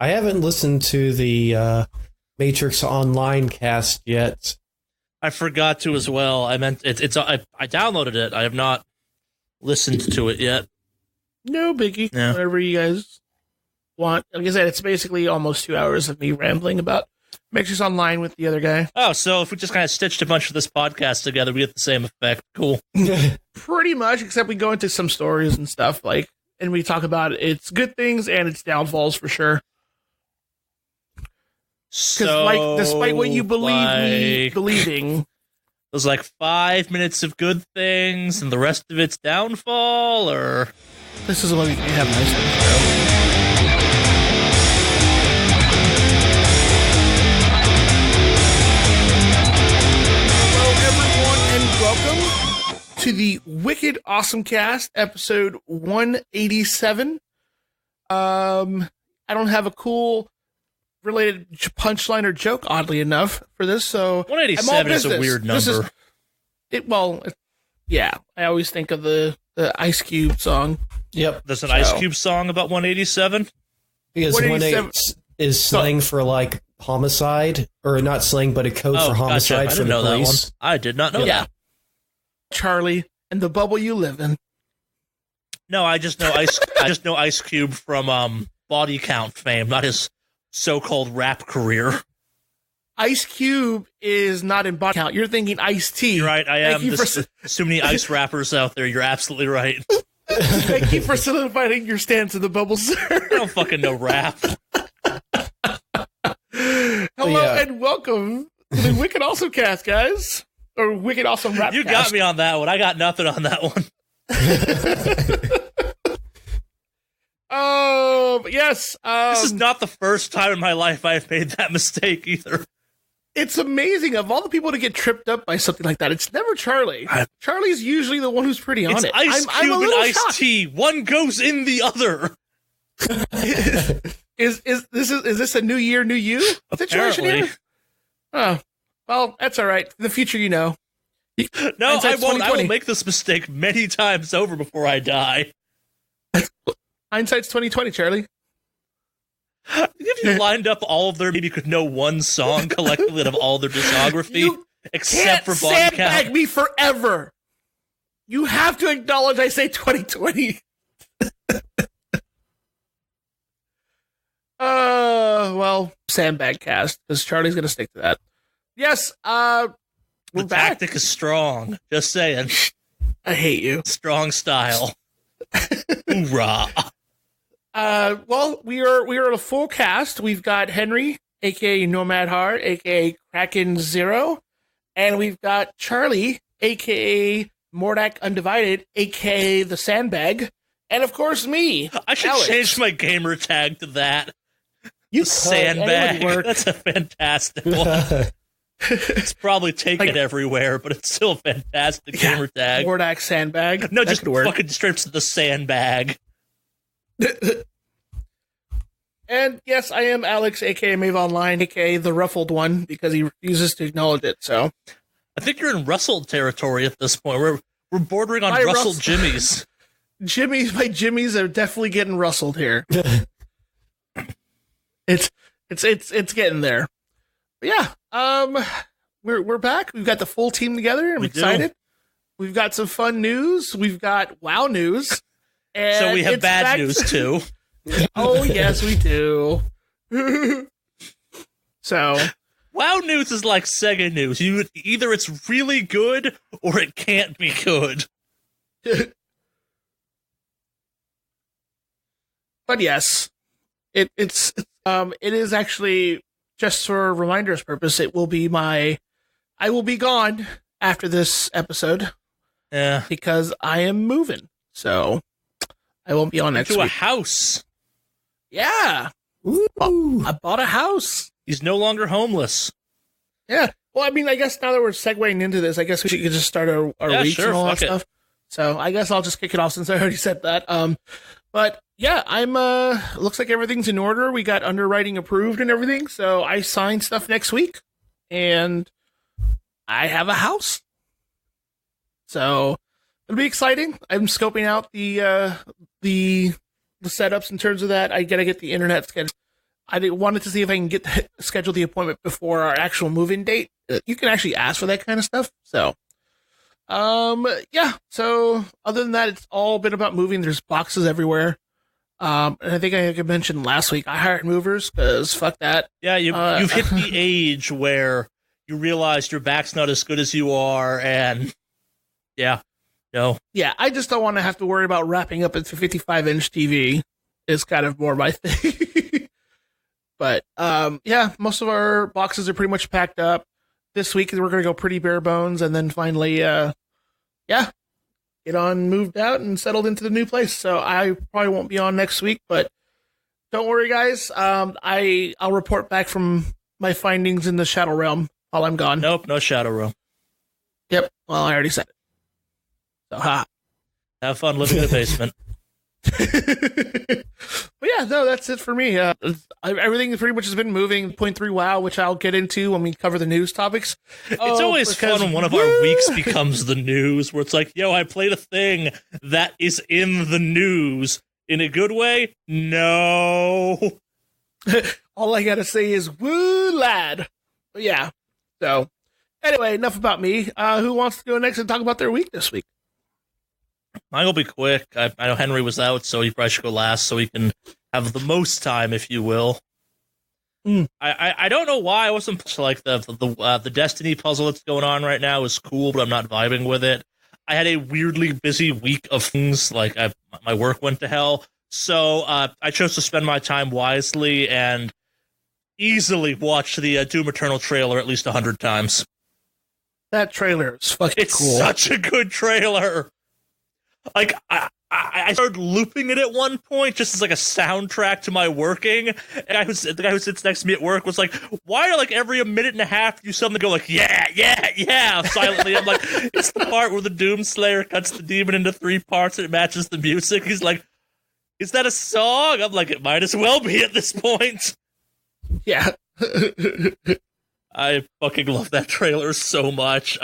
I haven't listened to the Matrix Online cast yet. I forgot to as well. I meant I downloaded it. I have not listened to it yet. No biggie. Yeah. Whatever you guys want. Like I said, it's basically almost 2 hours of me rambling about Matrix Online with the other guy. Oh, so if we just kind of stitched a bunch of this podcast together, we get the same effect. Cool. Pretty much, except we go into some stories and stuff, and we talk about its good things and its downfalls for sure. So, despite what you believe me believing, there's 5 minutes of good things and the rest of it's downfall, or this is what we have nice things, welcome to the Wicked Awesomecast, episode 187. I don't have a cool related punchline or joke, oddly enough, for this, so 187 is a weird number. Yeah, I always think of the Ice Cube song. Yep. There's an Ice Cube song about 187? Because 187 is slang for homicide, or not slang, but a code for homicide for the police. That one. I did not know that. Charlie and the bubble you live in. No, I just know Ice Cube from Body Count fame, not his so-called rap career. Ice Cube is not in Body Count. You're thinking Ice-T. You're right, I am. There's so many ice rappers out there. You're absolutely right. Thank you for solidifying your stance in the bubble, sir. I don't fucking know rap. Hello and welcome to the Wicked Awesome Cast, guys. Or Wicked Awesome Rap You Cast. got me on that one. I got nothing on that one. Yes. This is not the first time in my life I've made that mistake either. It's amazing of all the people to get tripped up by something like that. It's never Charlie. Charlie's usually the one who's pretty on it. Ice Cube and Ice-T. One goes in the other. Is this a new year, new you situation here? Oh, well, that's all right. In the future, you know. No, I won't. I will make this mistake many times over before I die. Hindsight's 2020, Charlie. If you lined up all of their, maybe you could know one song collectively out of all their discography, except for Body Count. Sandbag me forever. You have to acknowledge I say 2020. Well, sandbag cast, because Charlie's going to stick to that. Yes, we're the back. tactic is strong. Just saying. I hate you. Strong style. Hoorah. Well, we are a full cast. We've got Henry, aka Nomad Heart, aka Kraken Zero, and we've got Charlie, aka Mordak Undivided, aka the Sandbag, and of course me. I should Alex. change my gamer tag to that. You Sandbag. That's a fantastic one. It's probably taken everywhere, but it's still a fantastic gamer tag. Mordak Sandbag. No, just fucking strips of the Sandbag. And yes, I am Alex, aka Mave Online, aka the Ruffled One, because he refuses to acknowledge it. So I think you're in Russell territory at this point. We're bordering on Russell Jimmies. My Jimmies are definitely getting rustled here. It's getting there. But yeah, we're back. We've got the full team together. I'm excited. We've got some fun news. We've got WoW news. And so we have bad news too. Oh yes, we do. So WoW news is like Sega news. Either it's really good or it can't be good. But yes, it is actually, just for reminders purpose, I will be gone after this episode. Yeah. Because I am moving. So I won't be on next week. To a house. Yeah. Ooh. I bought a house. He's no longer homeless. Yeah. Well, I mean, I guess now that we're segueing into this, I guess we should just start our weeks and all that stuff. So I guess I'll just kick it off since I already said that. But yeah, I'm looks like everything's in order. We got underwriting approved and everything, so I signed stuff next week, and I have a house. So it'll be exciting. I'm scoping out the setups in terms of that. I gotta get the internet scheduled. I wanted to see if I can schedule the appointment before our actual move-in date. You can actually ask for that kind of stuff. So, yeah. So other than that, it's all been about moving. There's boxes everywhere. And I think I mentioned last week, I hired movers because fuck that. Yeah, you've hit the age where you realize your back's not as good as you are, and yeah, no. Yeah, I just don't want to have to worry about wrapping up into 55-inch TV. Is kind of more my thing. But yeah, most of our boxes are pretty much packed up. This week we're going to go pretty bare bones, and then finally, yeah, get on moved out and settled into the new place. So I probably won't be on next week, but don't worry, guys. I'll report back from my findings in the Shadow Realm while I'm gone. Nope, no Shadow Realm. Yep. Well, I already said it. So ha. Have fun living in a basement. But yeah, no, that's it for me. Everything pretty much has been moving. 0.3 WoW, which I'll get into when we cover the news topics. It's always fun when one of our weeks becomes the news, where it's like, yo, I played a thing that is in the news. In a good way? No. All I gotta say is, woo, lad. But yeah. So, anyway, enough about me. Who wants to go next and talk about their week this week? Mine will be quick. I know Henry was out, so he probably should go last so he can have the most time, if you will. I don't know why I wasn't like the Destiny puzzle that's going on right now is cool, but I'm not vibing with it. I had a weirdly busy week of things, like my work went to hell, so I chose to spend my time wisely and easily watch the Doom Eternal trailer at least 100 times. That trailer is fucking cool. It's such a good trailer. Like, I started looping it at one point just as like a soundtrack to my working. And the guy who sits next to me at work was like, why are like every minute and a half you suddenly go like, yeah, silently. I'm like, it's the part where the Doomslayer cuts the demon into 3 parts and it matches the music. He's like, is that a song? I'm like, it might as well be at this point. Yeah. I fucking love that trailer so much.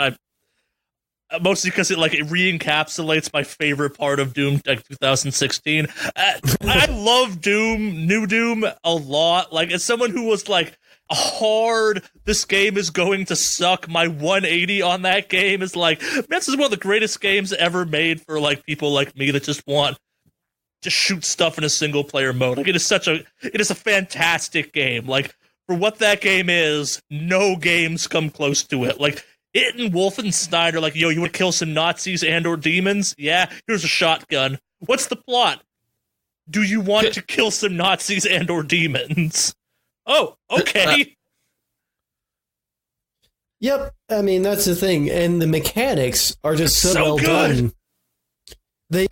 Mostly because it re-encapsulates my favorite part of Doom 2016. I love New Doom a lot. Like, as someone who was like this game is going to suck, my 180 on that game is like, man, this is one of the greatest games ever made for like people like me that just want to shoot stuff in a single player mode. Like, it is a fantastic game. Like, for what that game is, no games come close to it. Like, it and Wolfenstein are like, yo, you want to kill some Nazis and or demons? Yeah, here's a shotgun. What's the plot? Do you want to kill some Nazis and or demons? Oh, okay. Yep, I mean, that's the thing. And the mechanics are just so well good. Done. They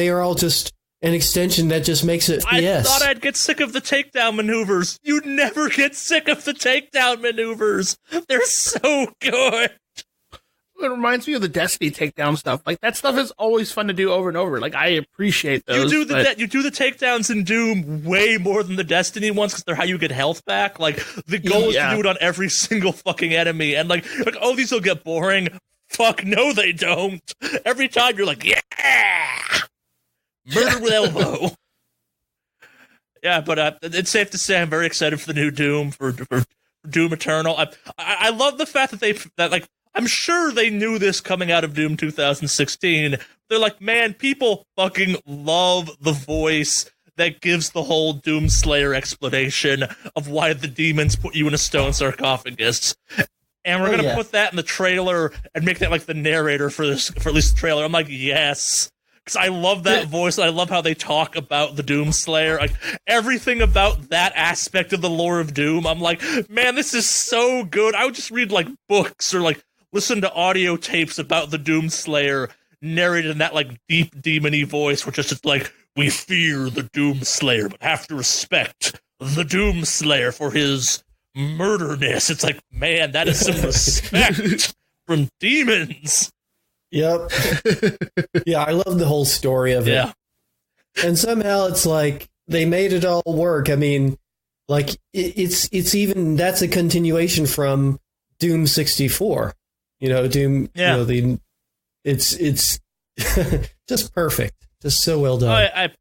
are all just an extension that just makes it, I thought I'd get sick of the takedown maneuvers. You never get sick of the takedown maneuvers. They're so good. It reminds me of the Destiny takedown stuff. Like, that stuff is always fun to do over and over. Like, I appreciate those. You do the takedowns in Doom way more than the Destiny ones because they're how you get health back. Like, the goal is to do it on every single fucking enemy. And like, oh, these will get boring. Fuck, no, they don't. Every time you're like, yeah! Murder with elbow. Yeah, but it's safe to say I'm very excited for the new Doom, for Doom Eternal. I love the fact that I'm sure they knew this coming out of Doom 2016. They're like, man, people fucking love the voice that gives the whole Doomslayer explanation of why the demons put you in a stone sarcophagus. And we're gonna put that in the trailer and make that like the narrator for at least the trailer. I'm like, yes. Because I love that voice. I love how they talk about the Doomslayer. Like, everything about that aspect of the lore of Doom, I'm like, man, this is so good. I would just read, like, books or, like, listen to audio tapes about the Doomslayer narrated in that, like, deep, demon-y voice, which is just like, we fear the Doomslayer, but have to respect the Doomslayer for his murderness. It's like, man, that is some respect from demons. Yep. Yeah, I love the whole story of it. Yeah. And somehow it's like they made it all work. I mean, like it's even that's a continuation from Doom 64. You know, Doom, yeah. You know, it's just perfect. Just so well done.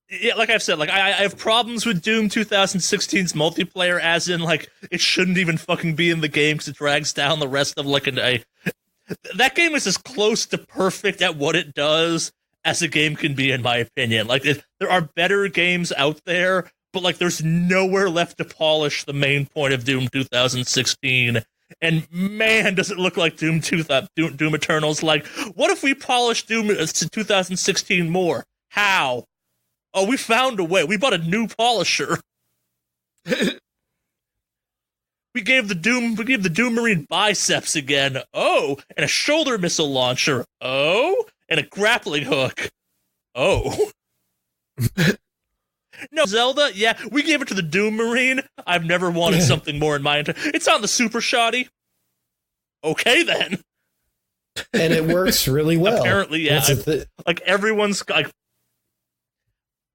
Yeah, like I've said, like I have problems with Doom 2016's multiplayer, as in like it shouldn't even fucking be in the game because it drags down the rest of like that game is as close to perfect at what it does as a game can be, in my opinion. Like there are better games out there, but like there's nowhere left to polish the main point of Doom 2016. And man, does it look like Doom Eternal's like, what if we polished Doom 2016 more? How? Oh, we found a way. We bought a new polisher. we gave the Doom Marine biceps again. Oh, and a shoulder missile launcher. Oh, and a grappling hook. Oh. No, Zelda, yeah, we gave it to the Doom Marine. I've never wanted something more in my entire... It's on the Super Shoddy. Okay, then. And it works really well. Apparently, yeah. Like, everyone's... like.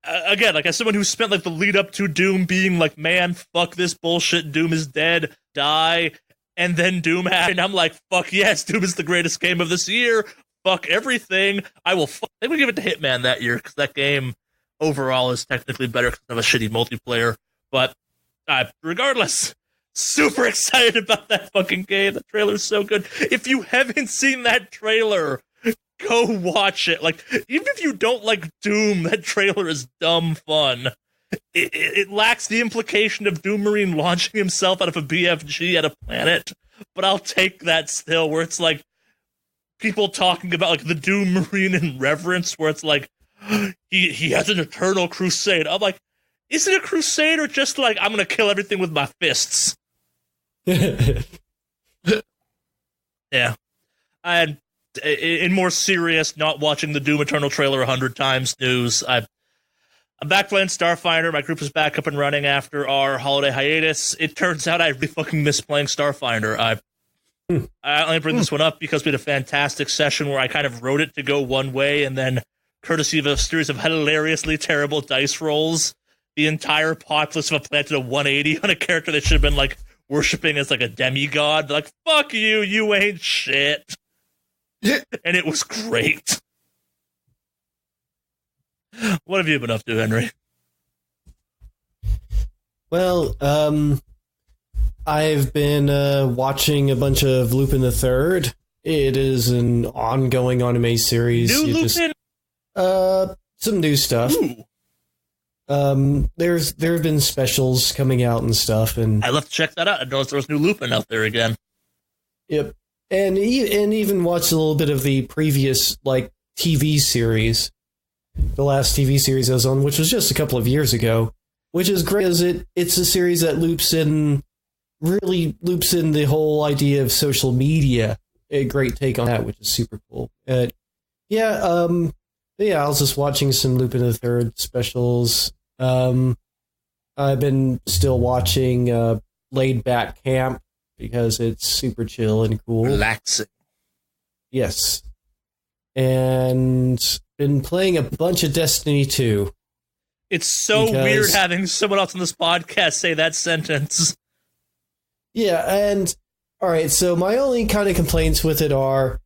Again, like, as someone who spent, like, the lead up to Doom being like, man, fuck this bullshit, Doom is dead, die, and then Doom happened, I'm like, fuck yes, Doom is the greatest game of this year, fuck everything, I think we give it to Hitman that year, because that game... overall is technically better because of a shitty multiplayer, but regardless, super excited about that fucking game. The trailer's so good. If you haven't seen that trailer, go watch it. Like, even if you don't like Doom, that trailer is dumb fun. It lacks the implication of Doom Marine launching himself out of a BFG at a planet, but I'll take that still, where it's like people talking about like the Doom Marine in Reverence, where it's like, he has an eternal crusade. I'm like, is it a crusade or just like, I'm going to kill everything with my fists? Yeah. And in more serious, not watching the Doom Eternal trailer 100 times news, I'm back playing Starfinder. My group is back up and running after our holiday hiatus. It turns out I really fucking miss playing Starfinder. I only bring this one up because we had a fantastic session where I kind of wrote it to go one way, and then courtesy of a series of hilariously terrible dice rolls, the entire populace of a planet did a 180 on a character that should have been, like, worshipping as, like, a demigod. Like, fuck you, you ain't shit. And it was great. What have you been up to, Henry? Well, I've been watching a bunch of Lupin the Third. It is an ongoing anime series. New Lupin? Some new stuff. There have been specials coming out and stuff, and I love to check that out. I noticed there was new Lupin out there again. Yep, and even watched a little bit of the previous like TV series, the last TV series I was on, which was just a couple of years ago, which is great. As it's a series that really loops in the whole idea of social media. A great take on that, which is super cool. Yeah, I was just watching some Lupin the Third specials. I've been still watching Laid Back Camp because it's super chill and cool. Relaxing. Yes. And been playing a bunch of Destiny 2. It's so weird having someone else on this podcast say that sentence. Yeah, and alright, so my only kind of complaints with it are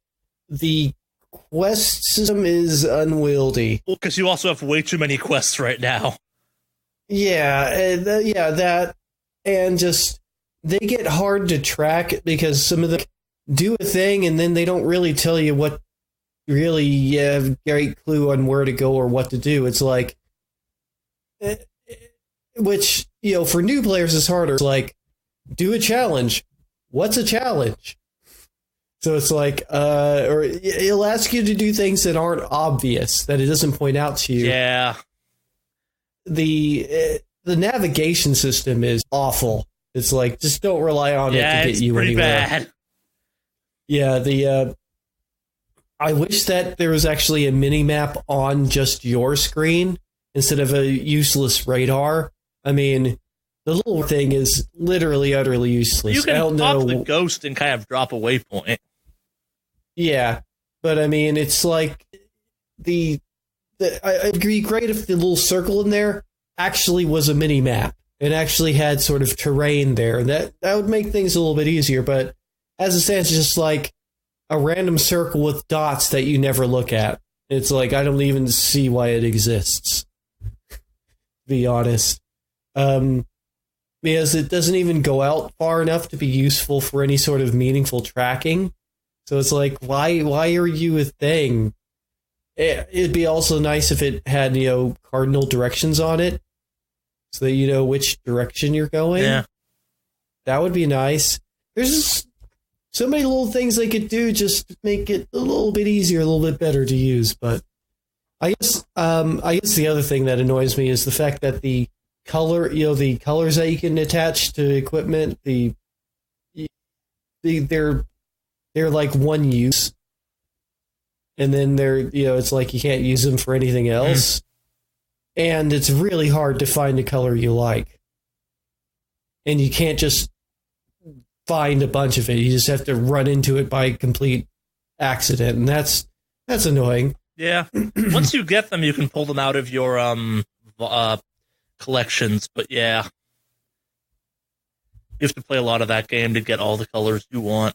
the quest system is unwieldy. Well, because you also have way too many quests right now. Yeah, that, and just, they get hard to track because some of them do a thing and then they don't really tell you what really have a great clue on where to go or what to do. It's like, which, for new players is harder. It's like, do a challenge. What's a challenge? So it's like, or it'll ask you to do things that aren't obvious, that it doesn't point out to you. Yeah. The navigation system is awful. It's like, just don't rely on it to get you anywhere. Bad. Yeah, I wish that there was actually a mini-map on just your screen instead of a useless radar. I mean, the little thing is literally utterly useless. You can pop the ghost and kind of drop a waypoint. Yeah, but I mean, it's like I'd agree great if the little circle in there actually was a mini map and actually had sort of terrain there. That would make things a little bit easier. But as it stands, it's just like a random circle with dots that you never look at. It's like I don't even see why it exists. be honest. Because it doesn't even go out far enough to be useful for any sort of meaningful tracking. So it's like, why are you a thing? It'd be also nice if it had, cardinal directions on it, so that you know which direction you're going. Yeah. That would be nice. There's just so many little things they could do just to make it a little bit easier, a little bit better to use. But I guess the other thing that annoys me is the fact that the the colors that you can attach to equipment, they're like one use. And then it's like you can't use them for anything else. And it's really hard to find a color you like. And you can't just find a bunch of it. You just have to run into it by complete accident. And that's annoying. Yeah. Once you get them, you can pull them out of your collections. But yeah. You have to play a lot of that game to get all the colors you want.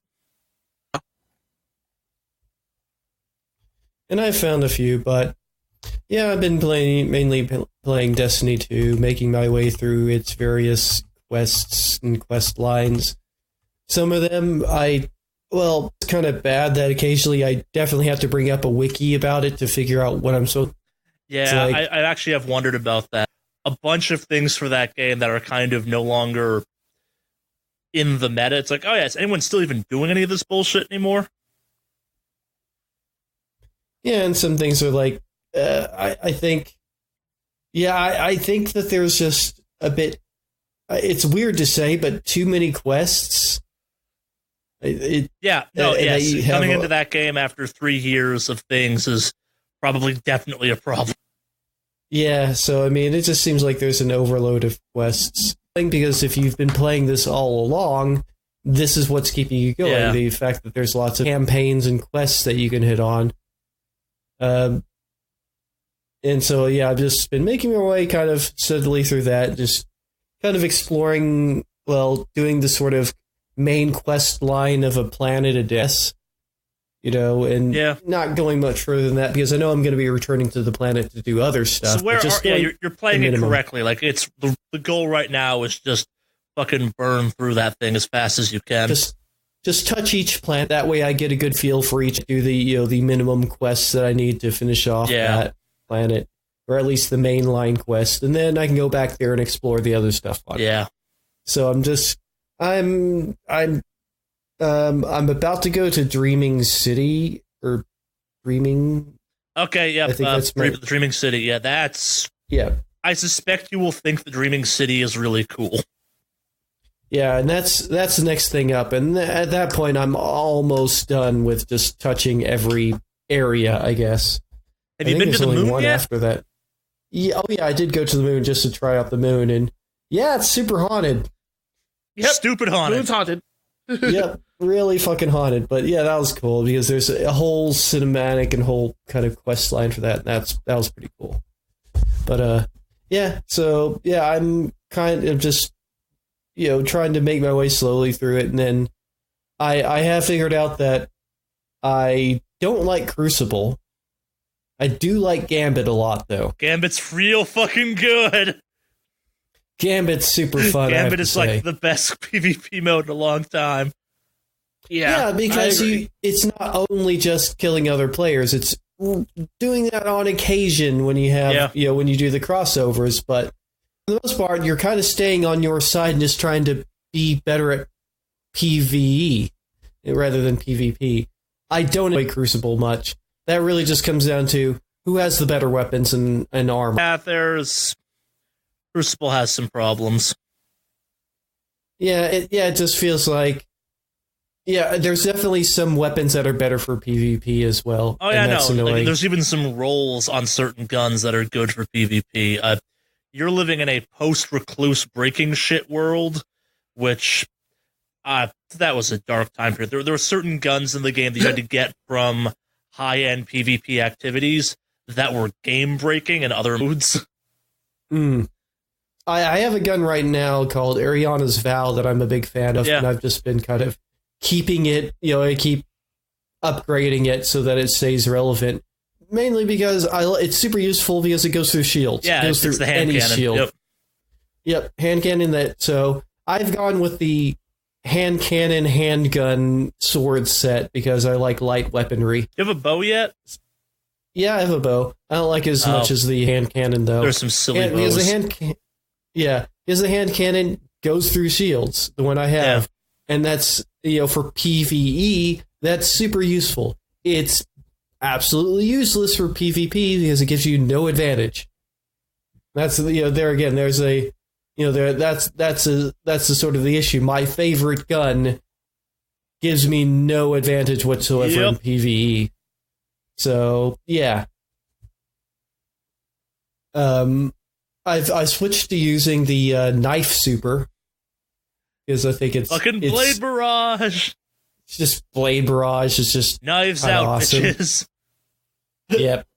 And I found a few, but yeah, I've been mainly playing Destiny 2, making my way through its various quests and quest lines. Some of them it's kind of bad that occasionally I definitely have to bring up a wiki about it to figure out what I'm so. Yeah, I actually have wondered about that. A bunch of things for that game that are kind of no longer in the meta. It's like, oh yeah, is anyone still even doing any of this bullshit anymore? Yeah, and some things are like, I think that there's just a bit, it's weird to say, but too many quests. Coming into that game after 3 years of things is probably definitely a problem. Yeah, so I mean, it just seems like there's an overload of quests. Because if you've been playing this all along, this is what's keeping you going. Yeah. The fact that there's lots of campaigns and quests that you can hit on. And so, yeah, I've just been making my way kind of steadily through that, just kind of exploring, doing the sort of main quest line of a planet a death, and not going much further than that, because I know I'm going to be returning to the planet to do other stuff. So you're playing it correctly. Like, it's the goal right now is just fucking burn through that thing as fast as you can. Just touch each planet. That way I get a good feel for each. Do the minimum quests that I need to finish off that planet, or at least the main line quest, and then I can go back there and explore the other stuff on it. Yeah. So I'm about to go to Dreaming City or Dreaming. Okay, yeah, I think that's the Dreaming City. Yeah, I suspect you will think the Dreaming City is really cool. Yeah, and that's the next thing up, and at that point, I'm almost done with just touching every area, I guess. Have you been to the moon yet? After that. Yeah, I did go to the moon just to try out the moon, and yeah, it's super haunted. Yep. Stupid haunted. Moon's haunted. Yep, really fucking haunted. But yeah, that was cool because there's a whole cinematic and whole kind of quest line for that, and that was pretty cool. But I'm kind of just trying to make my way slowly through it, and then I have figured out that I don't like Crucible. I do like Gambit a lot, though. Gambit's real fucking good. Gambit's super fun. Gambit is like the best PvP mode in a long time. Yeah, because it's not only just killing other players; it's doing that on occasion when you have when you do the crossovers. But for the most part, you're kind of staying on your side and just trying to be better at PvE rather than PvP. I don't enjoy Crucible much. That really just comes down to who has the better weapons and armor. Yeah, Crucible has some problems. Yeah, it just feels like there's definitely some weapons that are better for PvP as well. Oh yeah, no. Like, there's even some rolls on certain guns that are good for PvP. You're living in a post-recluse breaking shit world, which that was a dark time period. There were certain guns in the game that you had to get from high-end PvP activities that were game-breaking in other moods. I have a gun right now called Ariana's Vow that I'm a big fan of, and I've just been kind of keeping it, I keep upgrading it so that it stays relevant. mainly because it's super useful because it goes through shields. Yeah, it goes through the hand any cannon. shield. Yep, hand cannon. So I've gone with the hand cannon, handgun, sword set because I like light weaponry. You have a bow yet? Yeah, I have a bow. I don't like it as much as the hand cannon, though. There's some silly bows. Because the hand cannon goes through shields, the one I have. Yeah. And that's, for PvE, that's super useful. It's absolutely useless for PvP because it gives you no advantage. That's, there again, there's a, that's the sort of the issue. My favorite gun gives me no advantage whatsoever in PvE. So, yeah. I switched to using the knife super because I think it's fucking blade barrage. It's just blade barrage. It's just knives out, awesome. Bitches. Yep.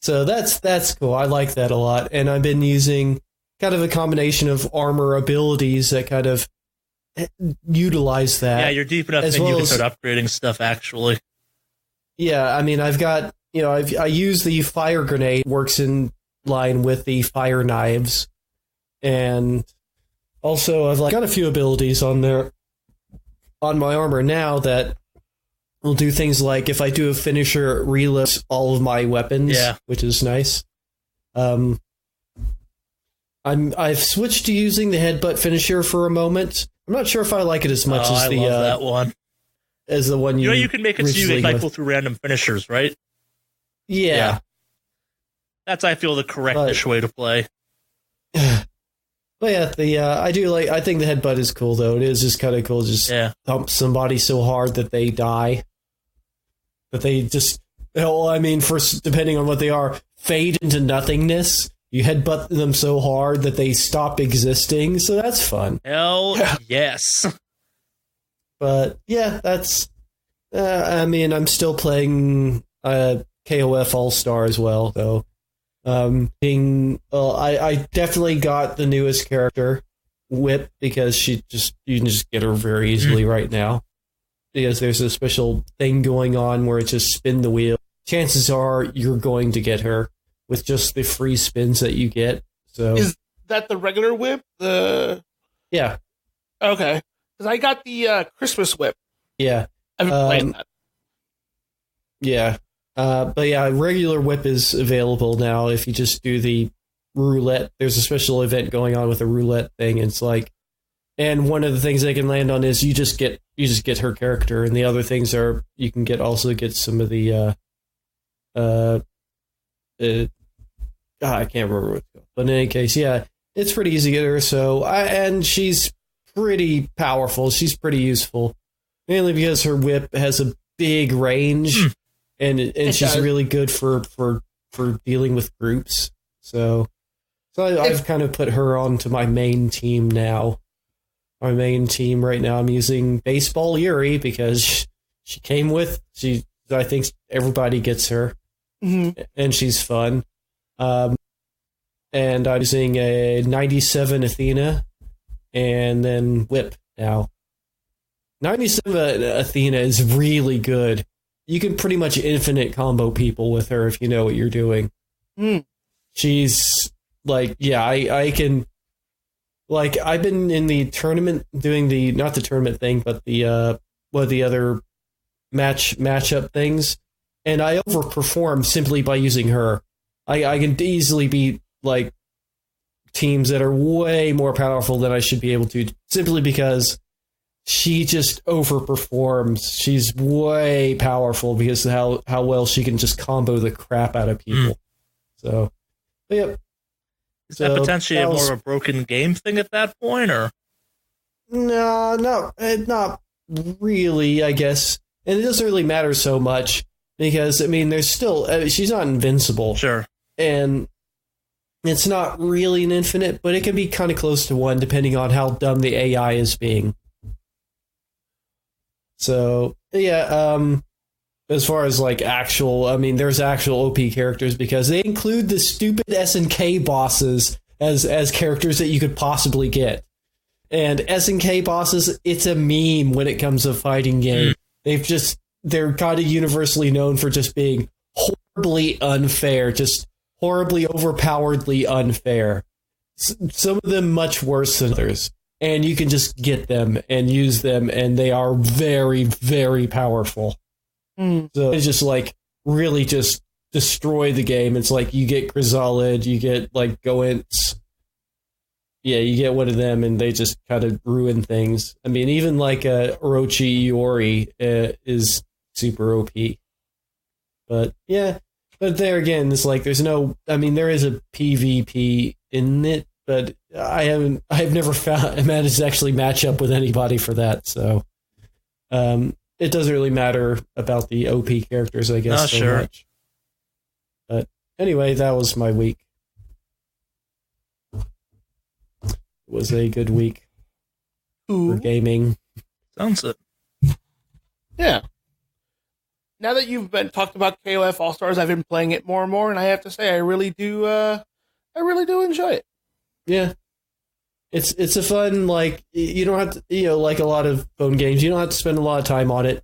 So that's cool. I like that a lot, and I've been using kind of a combination of armor abilities that kind of utilize that. Yeah, you're deep enough, and you can start upgrading stuff. Actually. Yeah, I mean, I've got I use the fire grenade, works in line with the fire knives, and also I've got a few abilities on my armor now that will do things like if I do a finisher, it reloads all of my weapons, which is nice. I've switched to using the headbutt finisher for a moment. I'm not sure if I like it as much as the that one. As the one you can make it so you can cycle through random finishers, right? Yeah. That's, I feel, the correct-ish way to play. But yeah, I think the headbutt is cool, though. It is just kind of cool, just thump somebody so hard that they die. That they just, depending on what they are, fade into nothingness. You headbutt them so hard that they stop existing, so that's fun. Hell yes. But yeah, that's. I'm still playing KOF All-Star as well, though. I definitely got the newest character, Whip, because you can just get her very easily right now. Because there's a special thing going on where it just spin the wheel. Chances are you're going to get her with just the free spins that you get. So is that the regular Whip? Yeah. Okay. Because I got the Christmas Whip. Yeah. I've been playing that. Yeah. But yeah, regular Whip is available now if you just do the roulette. There's a special event going on with a roulette thing. It's like, and one of the things they can land on is you just get her character, and the other things are you can also get some of the I can't remember what it's called. But in any case, yeah, it's pretty easy to get her. So and she's pretty powerful. She's pretty useful, mainly because her whip has a big range. And she's really good for dealing with groups. So I've kind of put her onto my main team now. My main team right now, I'm using Baseball Yuri because she came with. I think everybody gets her, and she's fun. And I'm using a 97 Athena, and then Whip now. 97 Athena is really good. You can pretty much infinite combo people with her if you know what you're doing. She's like, I can. Like, I've been in the tournament doing not the tournament thing, but the other matchup things, and I overperform simply by using her. I can easily beat like teams that are way more powerful than I should be able to, simply because she just overperforms. She's way powerful because of how well she can just combo the crap out of people. So, yep. Is that potentially more of a broken game thing at that point, or? No, not really, I guess. And it doesn't really matter so much because, there's still... she's not invincible. Sure. And it's not really an infinite, but it can be kind of close to one depending on how dumb the AI is being. So, yeah, as far as like there's actual OP characters because they include the stupid SNK bosses as characters that you could possibly get. And SNK bosses, it's a meme when it comes to fighting game. They're kind of universally known for just being horribly unfair, just horribly overpoweredly unfair. Some of them much worse than others. And you can just get them and use them, and they are very, very powerful. So it's just like really just destroy the game. It's like you get Chrysalid, you get like Goents. Yeah, you get one of them, and they just kind of ruin things. I mean, even like Orochi Iori is super OP. But yeah, but there again, it's like there's no. I mean, there is a PvP in it, but I've never managed to actually match up with anybody for that. So, it doesn't really matter about the OP characters, I guess, so much. But anyway, that was my week. It was a good week for gaming. Sounds it. Yeah. Now that you've talked about KOF All Stars, I've been playing it more and more, and I have to say, I really do enjoy it. Yeah. It's a fun, like, you don't have to, like a lot of phone games, you don't have to spend a lot of time on it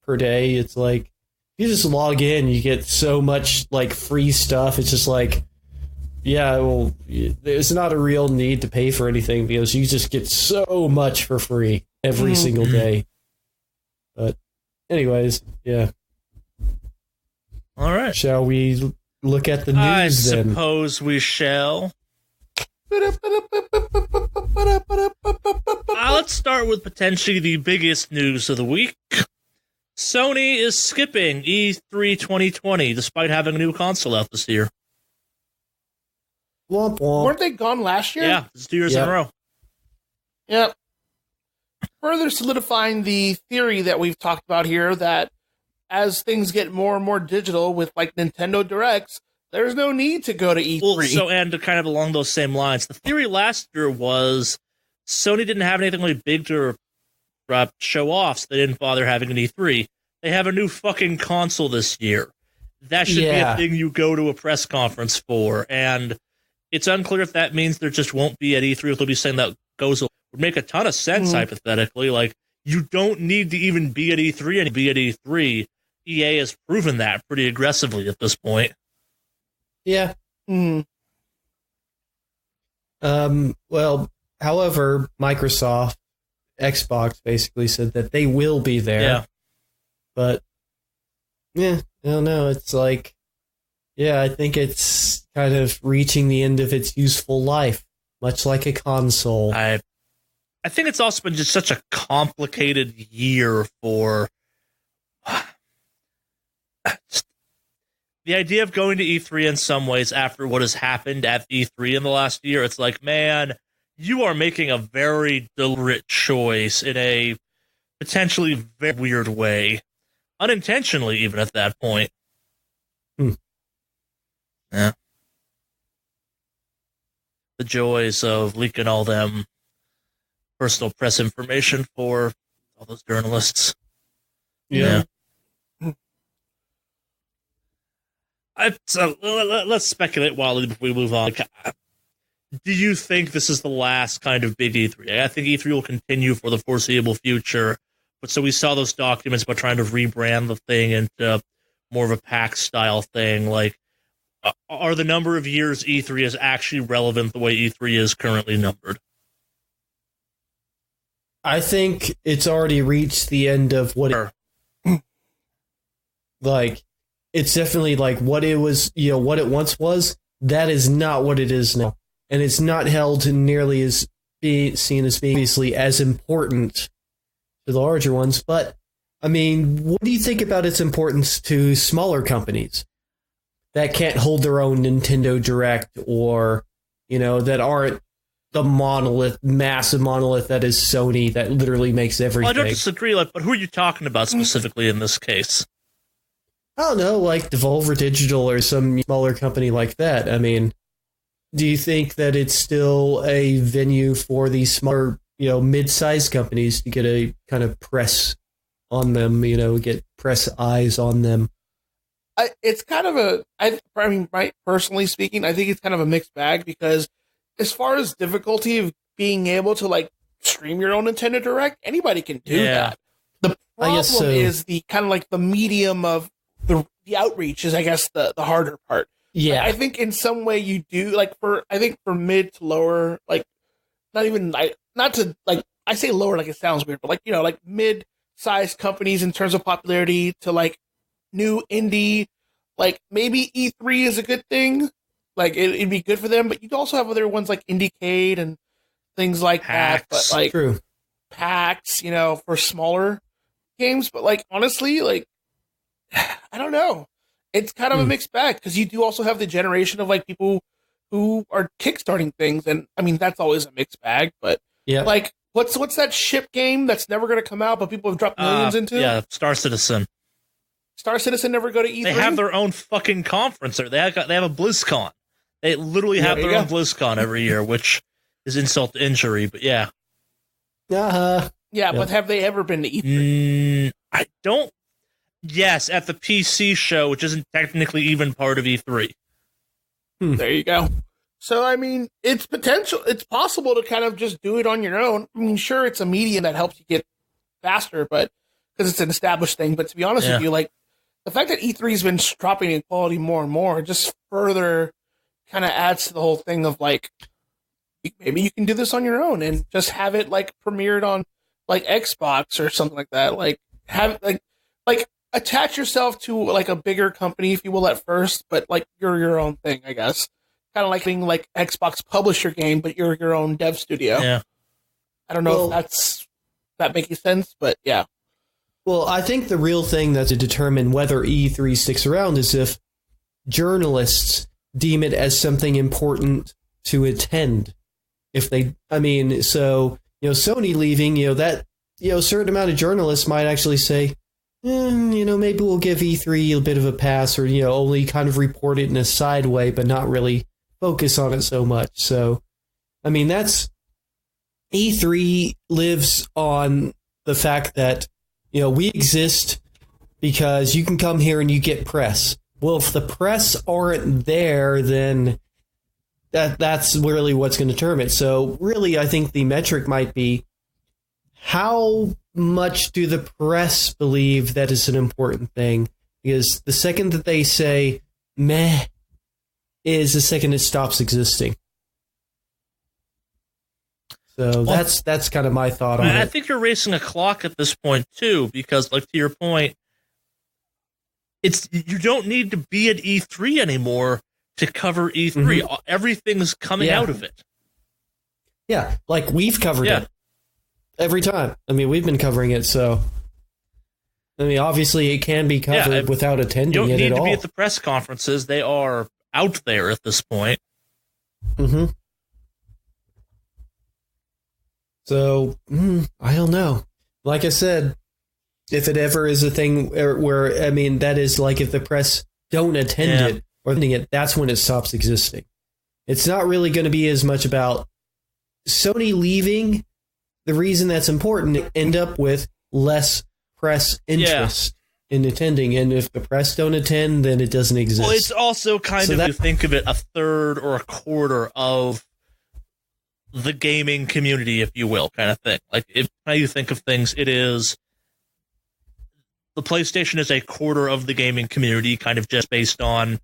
per day. It's like, you just log in, you get so much, like, free stuff. It's just like, yeah, well, there's not a real need to pay for anything because you just get so much for free every single day. But anyways, yeah. All right. Shall we look at the news then? I suppose we shall. Let's start with potentially the biggest news of the week. Sony is skipping E3 2020 despite having a new console out this year. Womp womp. Weren't they gone last year? Yeah, it's 2 years in a row. Yep. Further solidifying the theory that we've talked about here that as things get more and more digital with like Nintendo Directs, there's no need to go to E3. Well, and kind of along those same lines, the theory last year was Sony didn't have anything really big to show off, so they didn't bother having an E3. They have a new fucking console this year. That should be a thing you go to a press conference for, and it's unclear if that means there just won't be at E3, if they'll be saying that would make a ton of sense, hypothetically. Like, you don't need to even be at E3 and be at E3. EA has proven that pretty aggressively at this point. Yeah. Well, however, Microsoft, Xbox basically said that they will be there. Yeah. But, yeah, I don't know. It's like, yeah, I think it's kind of reaching the end of its useful life, much like a console. I think it's also been just such a complicated year for the idea of going to E3 in some ways after what has happened at E3 in the last year. It's like, man, you are making a very deliberate choice in a potentially very weird way. Unintentionally, even at that point. Yeah. The joys of leaking all them personal press information for all those journalists. Yeah. So let's speculate while we move on. Do you think this is the last kind of big E3? I think E3 will continue for the foreseeable future. But so we saw those documents about trying to rebrand the thing into more of a PAX-style thing. Like, are the number of years E3 is actually relevant the way E3 is currently numbered? I think it's already reached the end of what like, it's definitely like what it was, what it once was. That is not what it is now. And it's not held nearly as seen as being obviously as important to the larger ones. But, I mean, what do you think about its importance to smaller companies that can't hold their own Nintendo Direct or, that aren't the massive monolith that is Sony that literally makes everything? Well, I don't disagree, but who are you talking about specifically in this case? I don't know, like Devolver Digital or some smaller company like that. I mean, do you think that it's still a venue for these smaller, mid-sized companies to get a kind of press on them, get press eyes on them? It's kind of personally speaking, I think it's kind of a mixed bag because as far as difficulty of being able to, like, stream your own Nintendo Direct, anybody can do that. The problem is the kind of like the medium of the outreach is, I guess, the harder part. Yeah. I think in some way you do, like, for mid to lower, like, not to, like, I say lower like it sounds weird, but, like, you know, like, mid-sized companies in terms of popularity to, like, new indie, like, maybe E3 is a good thing. Like, it'd be good for them, but you can also have other ones like Indiecade and things like PAX. that. But, like, True. PAX, you know, for smaller games. But, like, honestly, like, I don't know. It's kind of a mixed bag, because you do also have the generation of, like, people who are kickstarting things, and I mean that's always a mixed bag. But like, what's that ship game that's never going to come out, but people have dropped millions into? Yeah, Star Citizen. Star Citizen never go to E3. They have their own fucking conference, or they have a BlizzCon. They literally have their own BlizzCon every year, which is insult to injury. But yeah, but have they ever been to E3? I don't. Yes, at the PC show, which isn't technically even part of E3. There you go. So, I mean, it's possible to kind of just do it on your own. I mean, sure, it's a medium that helps you get faster, but because it's an established thing. But to be honest with you, like, the fact that E3 has been dropping in quality more and more just further kind of adds to the whole thing of, like, maybe you can do this on your own and just have it, like, premiered on, like, Xbox or something like that. Like, have, like, attach yourself to, like, a bigger company, if you will, at first, but, like, you're your own thing, I guess. Kind of like being, like, Xbox publish your game, but you're your own dev studio. Yeah. I don't know if that making sense, but yeah. Well, I think the real thing that's to determine whether E3 sticks around is if journalists deem it as something important to attend. If they, I mean, so, you know, Sony leaving, you know, that, you know, a certain amount of journalists might actually say, you know, maybe we'll give E3 a bit of a pass, or, you know, only kind of report it in a side way, but not really focus on it so much. So, I mean, E3 lives on the fact that, you know, we exist because you can come here and you get press. Well, if the press aren't there, then that's really what's going to determine it. So really, I think the metric might be, how much do the press believe that is an important thing? Because the second that they say meh is the second it stops existing. So that's kind of my thought on it. I think you're racing a clock at this point too, because, like, to your point, you don't need to be at E3 anymore to cover E3. Everything's coming out of it. Yeah, like we've covered it every time. I mean, we've been covering it, so I mean, obviously it can be covered without attending it at all. You don't need to be at the press conferences. They are out there at this point. Mm-hmm. So, I don't know. Like I said, if it ever is a thing where, I mean, that is like if the press don't attend it or attending it, that's when it stops existing. It's not really going to be as much about Sony leaving. The reason that's important, end up with less press interest in attending. And if the press don't attend, then it doesn't exist. Well, it's also kind of, you think of it, a third or a quarter of the gaming community, if you will, kind of thing. Like, if how you think of things, it is the PlayStation is a quarter of the gaming community, kind of just based on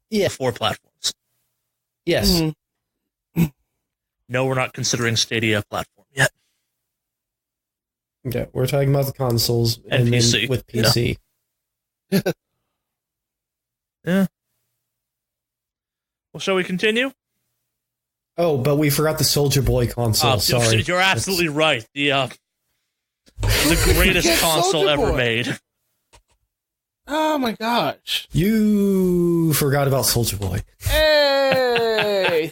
the 4 platforms. Yes. Mm-hmm. No, we're not considering Stadia a platform yet. Okay, we're talking about the consoles and PC. Then with PC. Yeah. Well, shall we continue? Oh, but we forgot the Soldier Boy console. Sorry. You're absolutely right. The greatest console ever made. Oh my gosh. You forgot about Soldier Boy. Hey!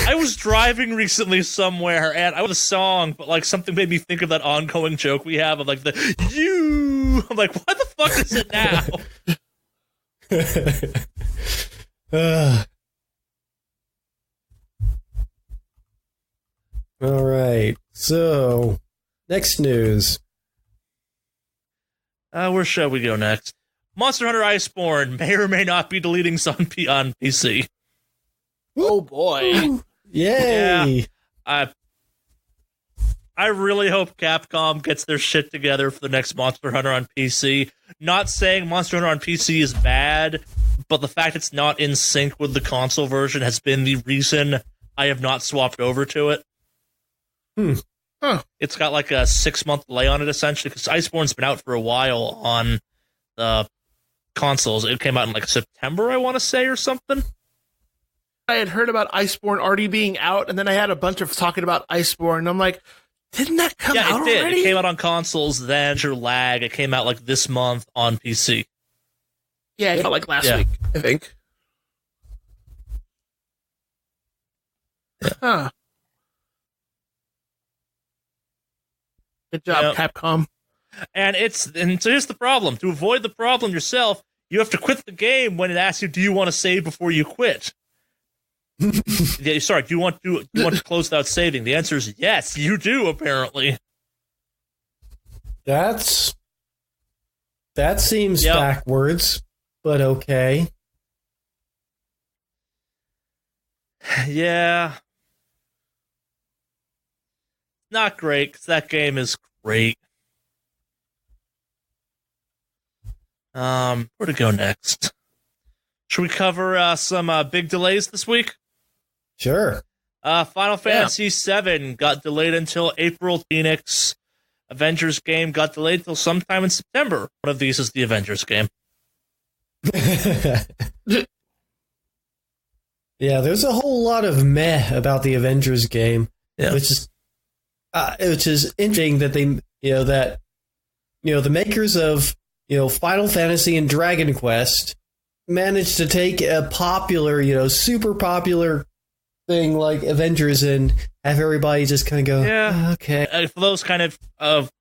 I was driving recently somewhere, and I was a song, but, like, something made me think of that ongoing joke we have of, like, I'm like, what the fuck is it now? All right. So, next news. Where shall we go next? Monster Hunter Iceborne may or may not be deleting on PC. Oh boy! Yay! Yeah. I really hope Capcom gets their shit together for the next Monster Hunter on PC. Not saying Monster Hunter on PC is bad, but the fact it's not in sync with the console version has been the reason I have not swapped over to it. Huh. It's got like a 6-month delay on it, essentially, because Iceborne's been out for a while on the consoles. It came out in like September, I want to say, or something. I had heard about Iceborne already being out, and then I had a bunch of talking about Iceborne, and I'm like, didn't that come out already? Yeah, it did. It came out on consoles, then your lag. It came out like this month on PC. Yeah, it came out like last week, I think. Yeah. Huh. Good job, Capcom. And so here's the problem. To avoid the problem yourself, you have to quit the game when it asks you, do you want to save before you quit? Sorry, do you want to close without saving? The answer is yes, you do, apparently. That seems backwards, but okay. Yeah. Not great, because that game is great. Where to go next? Should we cover some big delays this week? Sure. Final Fantasy VII got delayed until April. Phoenix Avengers game got delayed until sometime in September. One of these is the Avengers game. Yeah, there's a whole lot of meh about the Avengers game, which is interesting that the makers of Final Fantasy and Dragon Quest managed to take a popular, super popular thing like Avengers and have everybody just kind of go, okay. For those kind of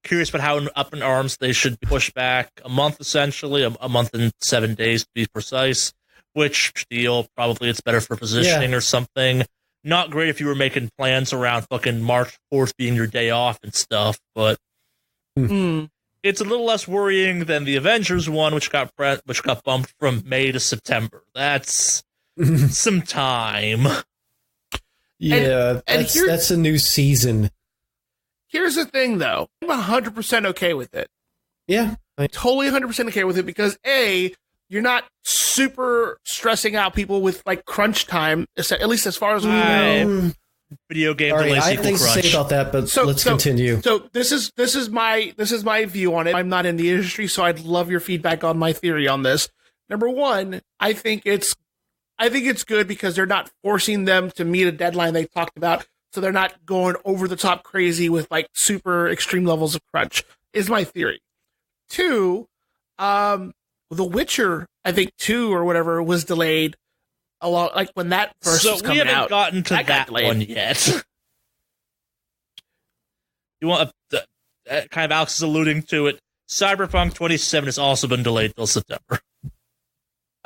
curious about how up in arms they should be pushed back a month, essentially, a month and 7 days to be precise. Which deal? Probably it's better for positioning or something. Not great if you were making plans around fucking March 4th being your day off and stuff, but it's a little less worrying than the Avengers one, which got bumped from May to September. That's some time. Yeah, that's a new season. Here's the thing, though. I'm 100% okay with it. Yeah. Totally 100% okay with it because, A, you're not super stressing out people with, like, crunch time, at least as far as we know. Video game delays equal I have things crunch. to say about that, but let's continue. So this is my view on it. I'm not in the industry, so I'd love your feedback on my theory on this. Number one, I think it's good because they're not forcing them to meet a deadline they talked about, so they're not going over the top crazy with like super extreme levels of crunch. Is my theory. Two, The Witcher, I think 2 or whatever was delayed. A lot, like when that first was coming out. So we haven't gotten to that one yet. You want kind of Alex is alluding to it. Cyberpunk 2077 has also been delayed till September.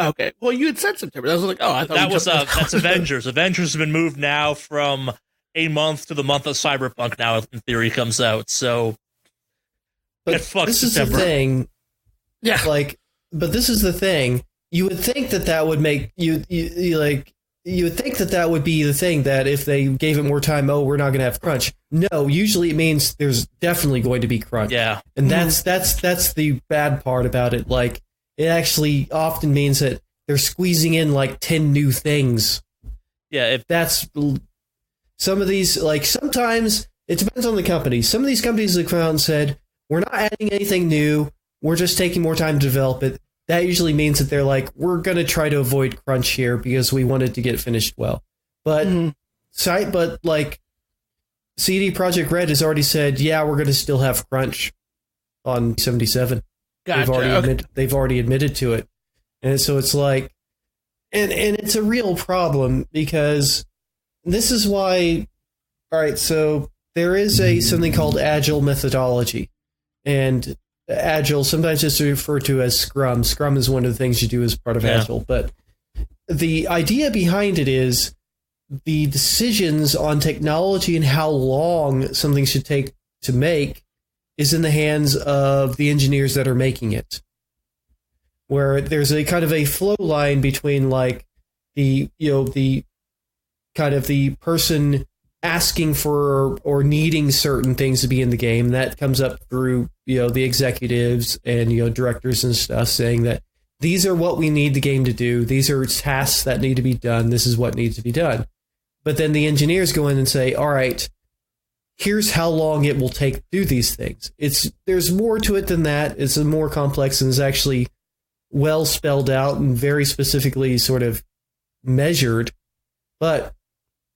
Okay, well you had said September. I was like, I thought that's Avengers. Avengers has been moved now from a month to the month of Cyberpunk. Now, in theory, comes out. So, but this is the thing. Yeah, but this is the thing. You would think that would make you would think that would be the thing that if they gave it more time, we're not going to have crunch. No, usually it means there's definitely going to be crunch. Yeah, and that's the bad part about it. Like it actually often means that they're squeezing in like 10 new things. Yeah, if that's some of these, like sometimes it depends on the company. Some of these companies have come out and said we're not adding anything new. We're just taking more time to develop it. That usually means that they're like, we're going to try to avoid crunch here because we wanted to get finished well. But like CD Projekt Red has already said, we're going to still have crunch on 77. Gotcha. They've already admitted to it. And so it's like, and it's a real problem because this is why, all right, so there is something called Agile methodology. And Agile, sometimes it's referred to as Scrum. Scrum is one of the things you do as part of Agile. But the idea behind it is the decisions on technology and how long something should take to make is in the hands of the engineers that are making it. Where there's a kind of a flow line between like the kind of the person asking for or needing certain things to be in the game. That comes up through, the executives and, directors and stuff saying that these are what we need the game to do. These are tasks that need to be done. This is what needs to be done. But then the engineers go in and say, all right, here's how long it will take to do these things. There's more to it than that. It's more complex and is actually well spelled out and very specifically sort of measured. But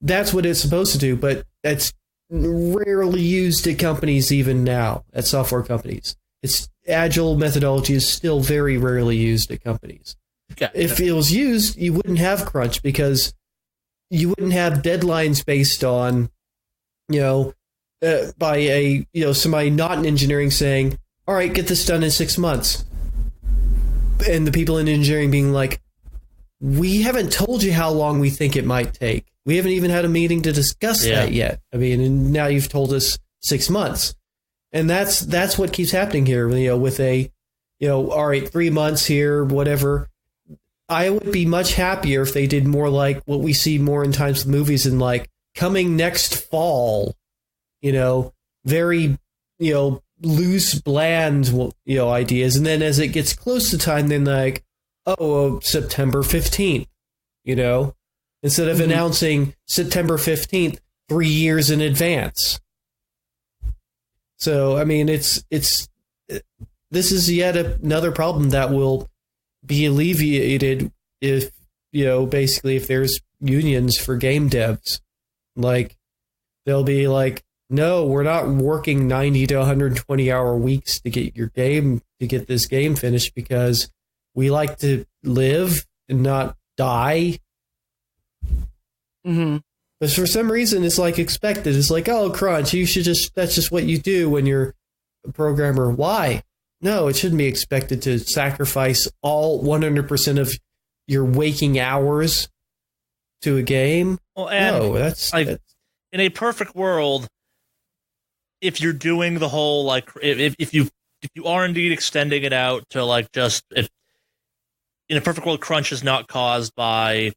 that's what it's supposed to do. But it's rarely used at companies even now, at software companies. It's agile methodology is still very rarely used at companies. Yeah. If it was used, you wouldn't have crunch because you wouldn't have deadlines based on, by somebody not in engineering saying, all right, get this done in 6 months. And the people in engineering being like, we haven't told you how long we think it might take. We haven't even had a meeting to discuss that yet. I mean, and now you've told us 6 months. And that's what keeps happening here, with all right, 3 months here, whatever. I would be much happier if they did more like what we see more in times with movies and like coming next fall, very, loose, bland, ideas. And then as it gets close to time, then like, September 15th, instead of announcing September 15th 3 years in advance. So, I mean, this is yet another problem that will be alleviated if, basically if there's unions for game devs. Like, they'll be like, no, we're not working 90 to 120 hour weeks to get this game finished because we like to live and not die. Mm-hmm. But for some reason, it's like expected. It's like, oh, crunch, that's just what you do when you're a programmer. Why? No, it shouldn't be expected to sacrifice all 100% of your waking hours to a game. Well, and that's in a perfect world, if you're doing the whole, like, if you are indeed extending it out to, like, just, if in a perfect world, crunch is not caused by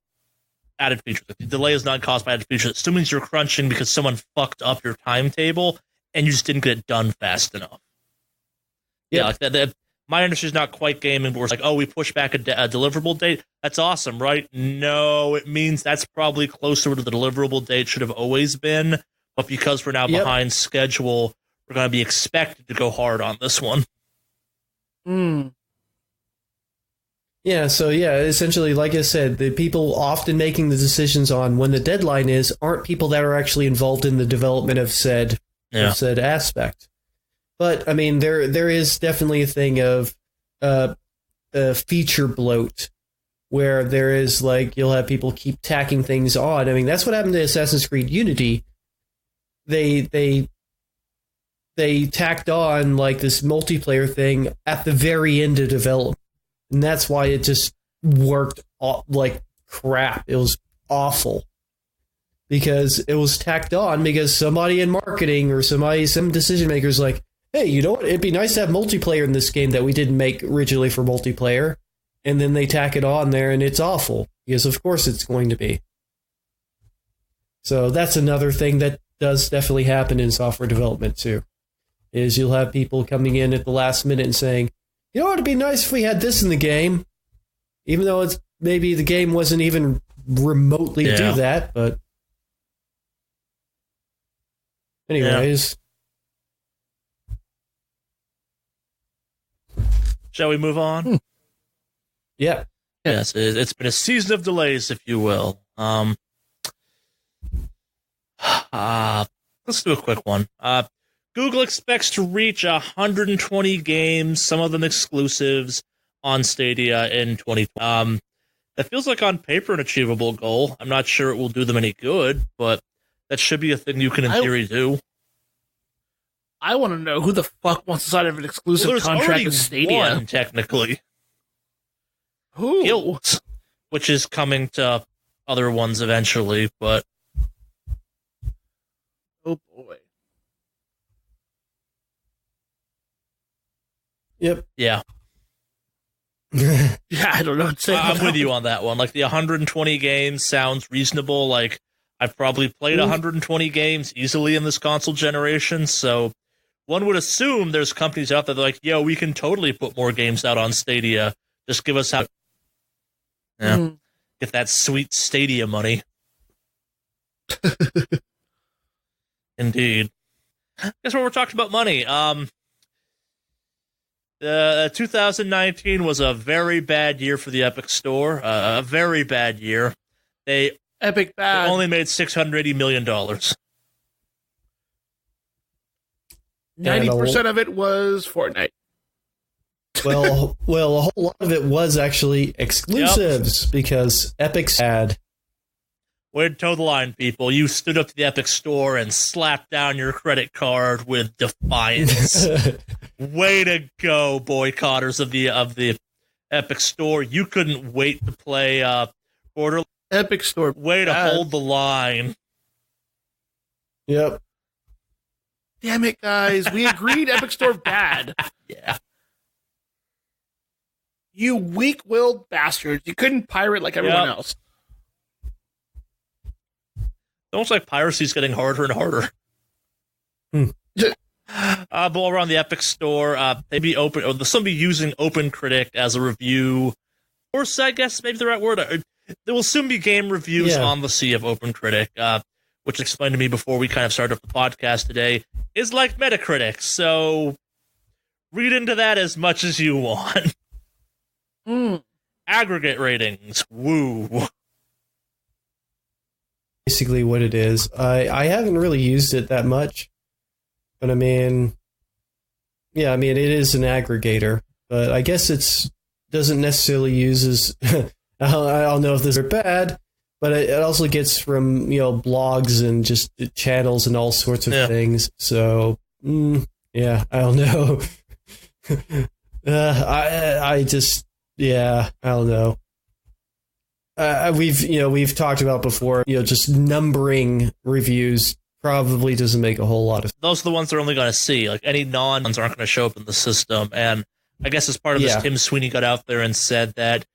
added features. If the delay is not caused by added features, it still means you're crunching because someone fucked up your timetable and you just didn't get it done fast enough. Yeah, like that. My industry is not quite gaming, but we're like, we push back a deliverable date. That's awesome, right? No, it means that's probably closer to the deliverable date should have always been. But because we're now behind schedule, we're going to be expected to go hard on this one. Yeah, so essentially, like I said, the people often making the decisions on when the deadline is aren't people that are actually involved in the development of said aspect. But I mean, there is definitely a thing of feature bloat, where there is like you'll have people keep tacking things on. I mean, that's what happened to Assassin's Creed Unity. They tacked on like this multiplayer thing at the very end of development. And that's why it just worked like crap. It was awful because it was tacked on because somebody in marketing or some decision makers like, hey, you know what? It'd be nice to have multiplayer in this game that we didn't make originally for multiplayer. And then they tack it on there and it's awful because of course it's going to be. So that's another thing that does definitely happen in software development too, is you'll have people coming in at the last minute and saying, you know, it'd be nice if we had this in the game, even though it's maybe the game wasn't even remotely do that. But anyways, shall we move on? Yeah. Yes, it's been a season of delays, if you will. Let's do a quick one. Google expects to reach 120 games, some of them exclusives, on Stadia in 2020. That feels like on paper an achievable goal. I'm not sure it will do them any good, but that should be a thing you can in theory do. I want to know who the fuck wants to sign an exclusive contract with Stadia. One, technically. Who? Guilt, which is coming to other ones eventually, but... Oh boy. Yep. Yeah. Yeah, I don't know what to say. I'm with you on that one. Like, the 120 games sounds reasonable. Like, I've probably played 120 games easily in this console generation, so one would assume there's companies out there that are like, yo, we can totally put more games out on Stadia. Just give us get that sweet Stadia money. Indeed. Guess what we're talking about money. 2019 was a very bad year for the Epic Store. A very bad year. They only made $680 million. 90% of it was Fortnite. Well, a whole lot of it was actually exclusives because Epic's had. Way to toe the line, people. You stood up to the Epic Store and slapped down your credit card with defiance. Way to go, boycotters of the Epic Store. You couldn't wait to play Borderlands. Epic Store. Way to hold the line. Yep. Damn it, guys. We agreed Epic Store bad. Yeah. You weak-willed bastards. You couldn't pirate like everyone else. It's almost like piracy's getting harder and harder. But while we're on the Epic Store, they'll be using OpenCritic as a review, or I guess maybe the right word. There will soon be game reviews on the sea of OpenCritic, which explained to me before we kind of started up the podcast today, is like Metacritic. So read into that as much as you want. Aggregate ratings. Woo. Basically what it is. I haven't really used it that much. But I mean, it is an aggregator. But I guess doesn't necessarily use I don't know if this is bad, but it also gets from, blogs and just channels and all sorts of things. So, I don't know. I don't know. We've talked about before, just numbering reviews probably doesn't make a whole lot of sense. Those are the ones they're only going to see. Like, any non-ones aren't going to show up in the system. And I guess as part of this, Tim Sweeney got out there and said that,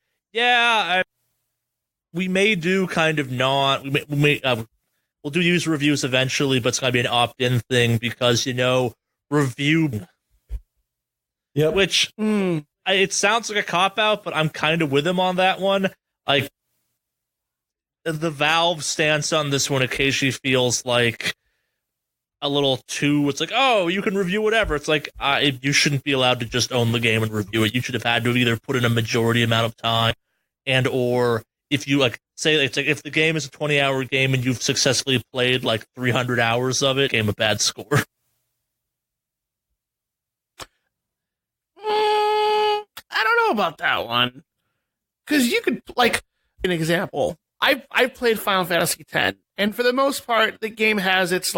we may do kind of we'll do user reviews eventually, but it's going to be an opt-in thing because, review. Yep. Which, it sounds like a cop-out, but I'm kind of with him on that one. Like, the Valve stance on this one occasionally feels like a little too, it's like, oh, you can review whatever. It's like, you shouldn't be allowed to just own the game and review it. You should have had to either put in a majority amount of time and or if you say it's like if the game is a 20-hour game and you've successfully played 300 hours of it, game a bad score. I don't know about that one. Because you could, an example, I've played Final Fantasy X, and for the most part, the game has its,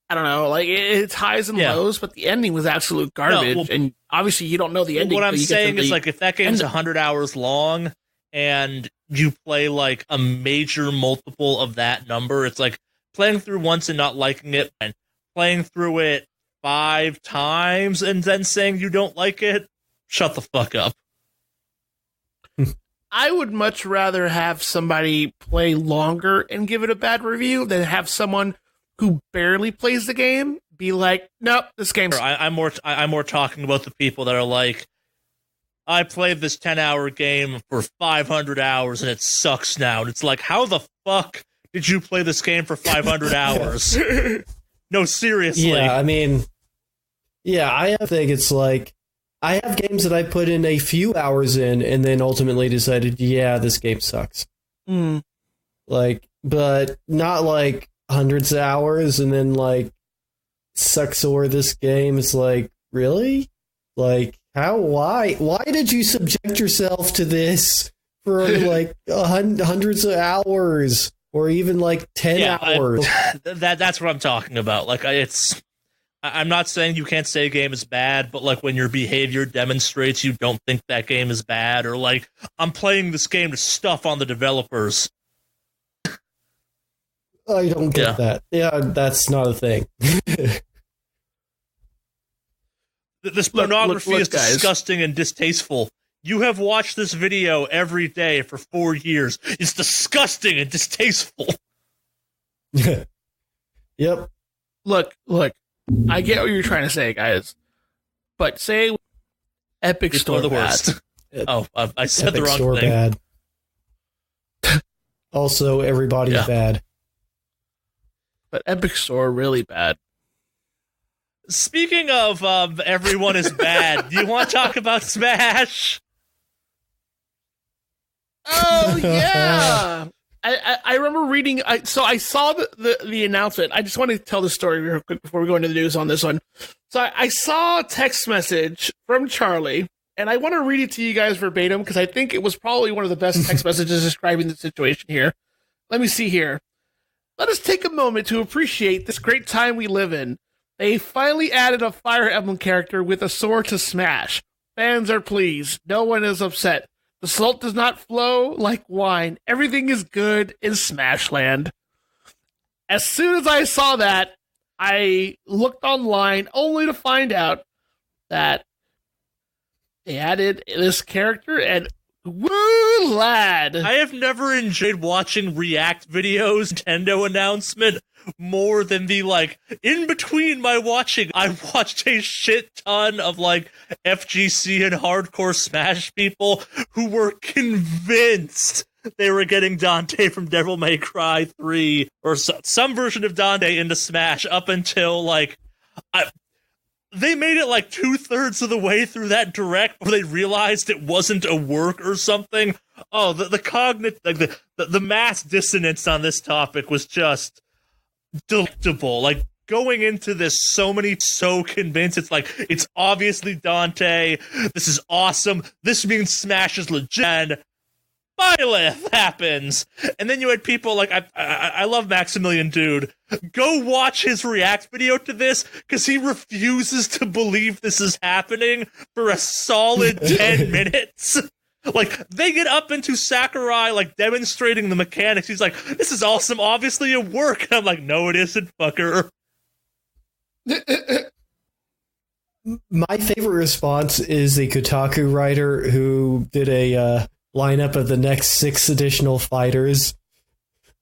its highs and lows, but the ending was absolute garbage, and obviously you don't know the ending. What I'm saying is, if that game's 100 hours long, and you play, a major multiple of that number, it's like playing through once and not liking it, and playing through it 5 times, and then saying you don't like it, shut the fuck up. I would much rather have somebody play longer and give it a bad review than have someone who barely plays the game be like, nope, this game's... I'm more talking about the people that are like, I played this 10-hour game for 500 hours and it sucks now. And it's like, how the fuck did you play this game for 500 hours? No, seriously. Yeah, I think it's like, I have games that I put in a few hours in and then ultimately decided, this game sucks. But not hundreds of hours and then sucks over this game. It's like, really? Why did you subject yourself to this for hundreds of hours or even 10 hours? That's what I'm talking about. I'm not saying you can't say a game is bad, but when your behavior demonstrates you don't think that game is bad, or I'm playing this game to stuff on the developers. I don't get that. Yeah, that's not a thing. This pornography is disgusting and distasteful. You have watched this video every day for 4 years. It's disgusting and distasteful. Yep. Look. I get what you're trying to say, guys. But say Epic Store the worst. I said Epic the wrong Store thing. Bad. Also, everybody's bad. But Epic Store really bad. Speaking of everyone is bad, do you want to talk about Smash? Oh, yeah. I remember reading. So I saw the announcement. I just want to tell the story real quick before we go into the news on this one. So I saw a text message from Charlie, and I want to read it to you guys verbatim because I think it was probably one of the best text messages describing the situation here. Let me see here. Let us take a moment to appreciate this great time we live in. They finally added a Fire Emblem character with a sword to Smash. Fans are pleased. No one is upset. The salt does not flow like wine. Everything is good in Smashland. As soon as I saw that, I looked online only to find out that they added this character, and woo, lad. I have never enjoyed watching React videos, Nintendo announcement, more than the, in between my watching, I watched a shit ton of, FGC and hardcore Smash people who were convinced they were getting Dante from Devil May Cry 3, or some version of Dante into Smash, up until, they made it 2/3 of the way through that direct before they realized it wasn't a work or something. Oh, the mass dissonance on this topic was just delectable. Going into this, so convinced it's obviously Dante. This is awesome. This means Smash is legit. Byleth happens, and then you had people I love Maximilian Dude. Go watch his react video to this because he refuses to believe this is happening for a solid 10 minutes. They get up into Sakurai, demonstrating the mechanics. He's like, this is awesome, obviously it work. And I'm like, no, it isn't, fucker. My favorite response is the Kotaku writer who did a lineup of the next 6 additional fighters.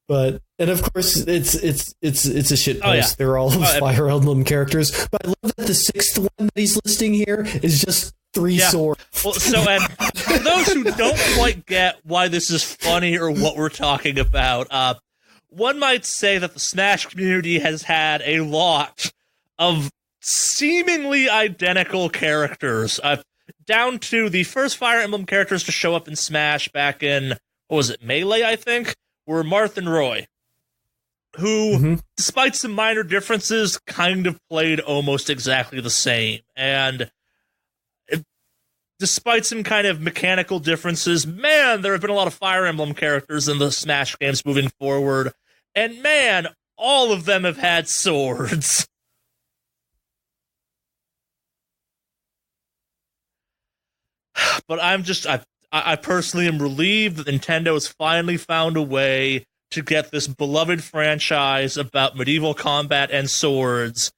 And of course, it's a shit post. Oh, yeah. They're all Fire Emblem characters. But I love that the 6th one that he's listing here is just 3 swords. Well, so for those who don't quite get why this is funny or what we're talking about, one might say that the Smash community has had a lot of seemingly identical characters, down to the first Fire Emblem characters to show up in Smash back in, Melee, I think, were Marth and Roy, who, despite some minor differences, kind of played almost exactly the same. And despite some kind of mechanical differences, man, there have been a lot of Fire Emblem characters in the Smash games moving forward. And man, all of them have had swords. But I personally am relieved that Nintendo has finally found a way to get this beloved franchise about medieval combat and swords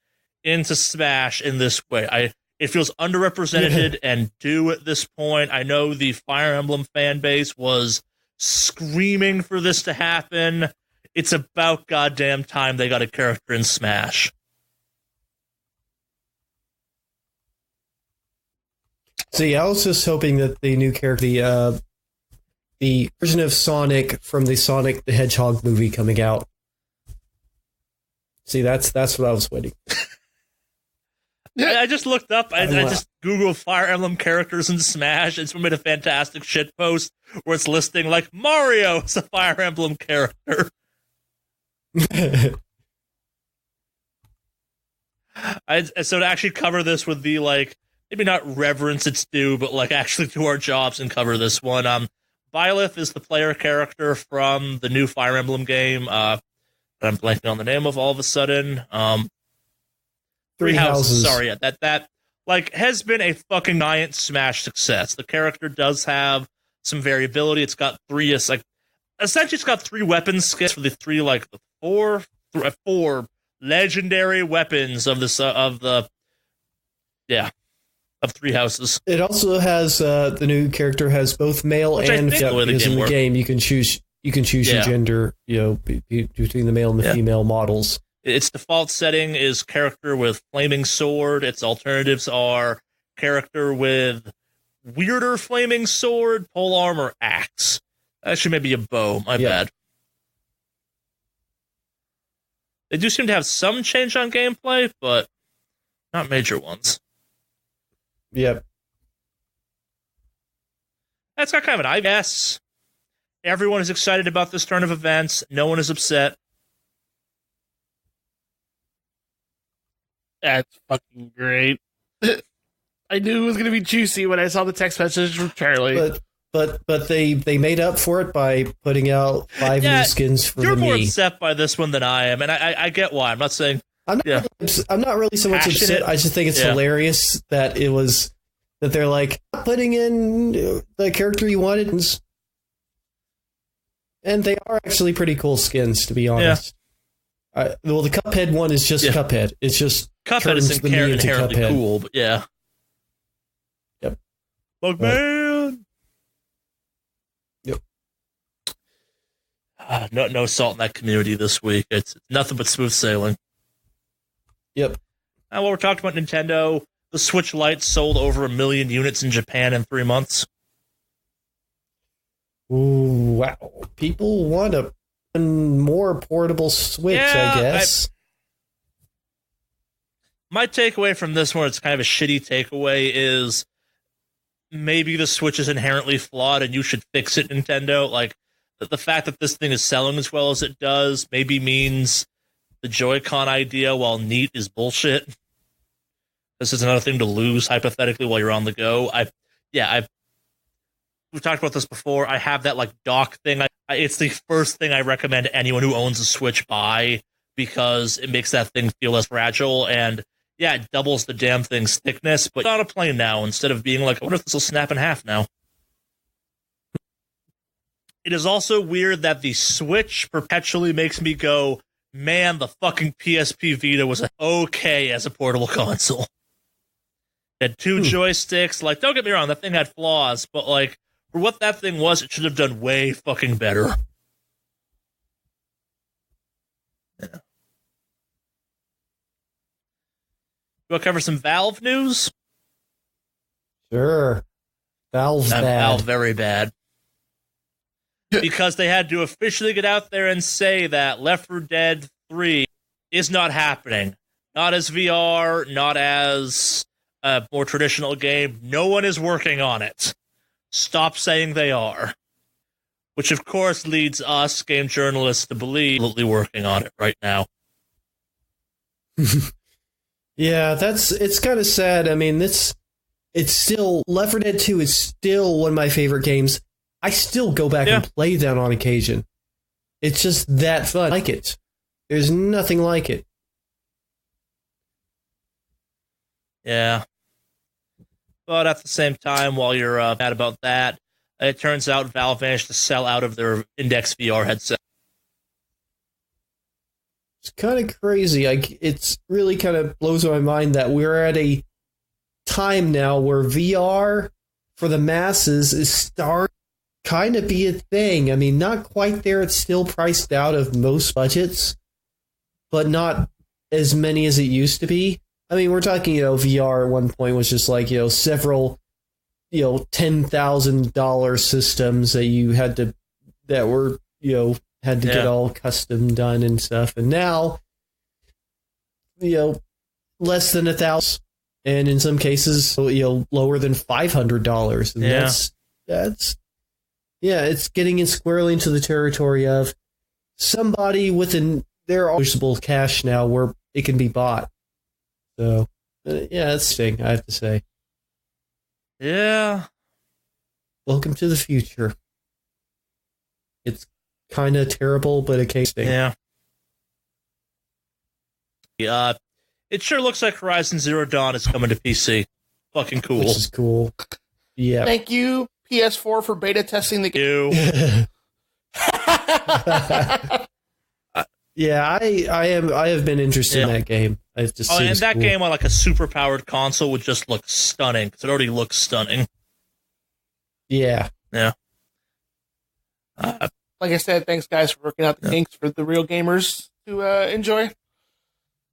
into Smash in this way. It feels underrepresented and due at this point. I know the Fire Emblem fan base was screaming for this to happen. It's about goddamn time they got a character in Smash. See, I was just hoping that the new character, the version of Sonic from the Sonic the Hedgehog movie coming out. See, that's what I was waiting. I just looked up. I just Googled Fire Emblem characters in Smash, and someone made a fantastic shit post where it's listing Mario as a Fire Emblem character. So to actually cover this with the maybe not reverence its due, but actually do our jobs and cover this one. Byleth is the player character from the new Fire Emblem game. I'm blanking on the name of all of a sudden. Three Houses. Sorry, yeah, that has been a fucking giant Smash success. The character does have some variability. It's got essentially it's got 3 weapon skills for the 3 the four legendary weapons of the of Three Houses. It also has the new character has both male and female. Because in the game you can choose your gender, between the male and the female models. Its default setting is character with flaming sword. Its alternatives are character with weirder flaming sword, polearm, or axe. Actually, maybe a bow. My bad. They do seem to have some change on gameplay, but not major ones. Yep. That's got kind of an I guess. Everyone is excited about this turn of events. No one is upset. That's fucking great. I knew it was going to be juicy when I saw the text message from Charlie. But they made up for it by putting out 5 new skins for the You're more Mii. upset by this one than I am, and I get why. I'm not saying... I'm not really so much upset. I just think it's hilarious that they're like, putting in the character you wanted. And they are actually pretty cool skins, to be honest. Well, the Cuphead one is just Cuphead. It's just Cuphead is inherently cool, but yeah. Yep. Bugman! Yep. No salt in that community this week. It's nothing but smooth sailing. Yep. While we're talking about Nintendo, the Switch Lite sold over 1 million units in Japan in 3 months. Ooh, wow. People want a more portable Switch, I guess. My takeaway from this one, it's kind of a shitty takeaway, is maybe the Switch is inherently flawed and you should fix it, Nintendo. Like, the fact that this thing is selling as well as it does maybe means the Joy-Con idea, while neat, is bullshit. This is another thing to lose, hypothetically, while you're on the go. We've talked about this before. I have that dock thing. It's the first thing I recommend anyone who owns a Switch buy, because it makes that thing feel less fragile, and it doubles the damn thing's thickness, but on a plane now, instead of being like, I wonder if this will snap in half now. It is also weird that the Switch perpetually makes me go, man, the fucking PSP Vita was okay as a portable console. It had 2 joysticks. Don't get me wrong, that thing had flaws, but for what that thing was, it should have done way fucking better. Yeah. You want to cover some Valve news? Sure. Valve's bad. Valve very bad. Because they had to officially get out there and say that Left 4 Dead 3 is not happening. Not as VR, not as a more traditional game. No one is working on it. Stop saying they are. Which, of course, leads us, game journalists, to believe they're working on it right now. Yeah, it's kind of sad. I mean, it's still... Left 4 Dead 2 is still one of my favorite games. I still go back and play that on occasion. It's just that fun. I like it. There's nothing like it. Yeah. But at the same time, while you're mad about that, it turns out Valve managed to sell out of their Index VR headset. It's kind of crazy. It's really kind of blows my mind that we're at a time now where VR for the masses is starting kind of be a thing. I mean, not quite there. It's still priced out of most budgets, but not as many as it used to be. I mean, we're talking, VR at one point was just several, $10,000 systems that you had to, that were, had to get all custom done and stuff. And now, less than $1,000, and in some cases, lower than $500. And that's it's getting in squarely into the territory of somebody within their usable cash now where it can be bought. So, it's interesting, I have to say. Yeah. Welcome to the future. It's kind of terrible, but occasionally. Yeah. It sure looks like Horizon Zero Dawn is coming to PC. Fucking cool. Which is cool. Yeah. Thank you, PS4, for beta testing the game. Yeah, I have been interested in that game. It just and that cool. game on like a super powered console would just look stunning because it already looks stunning. Yeah. Yeah. Like I said, thanks guys for working out the kinks for the real gamers to enjoy.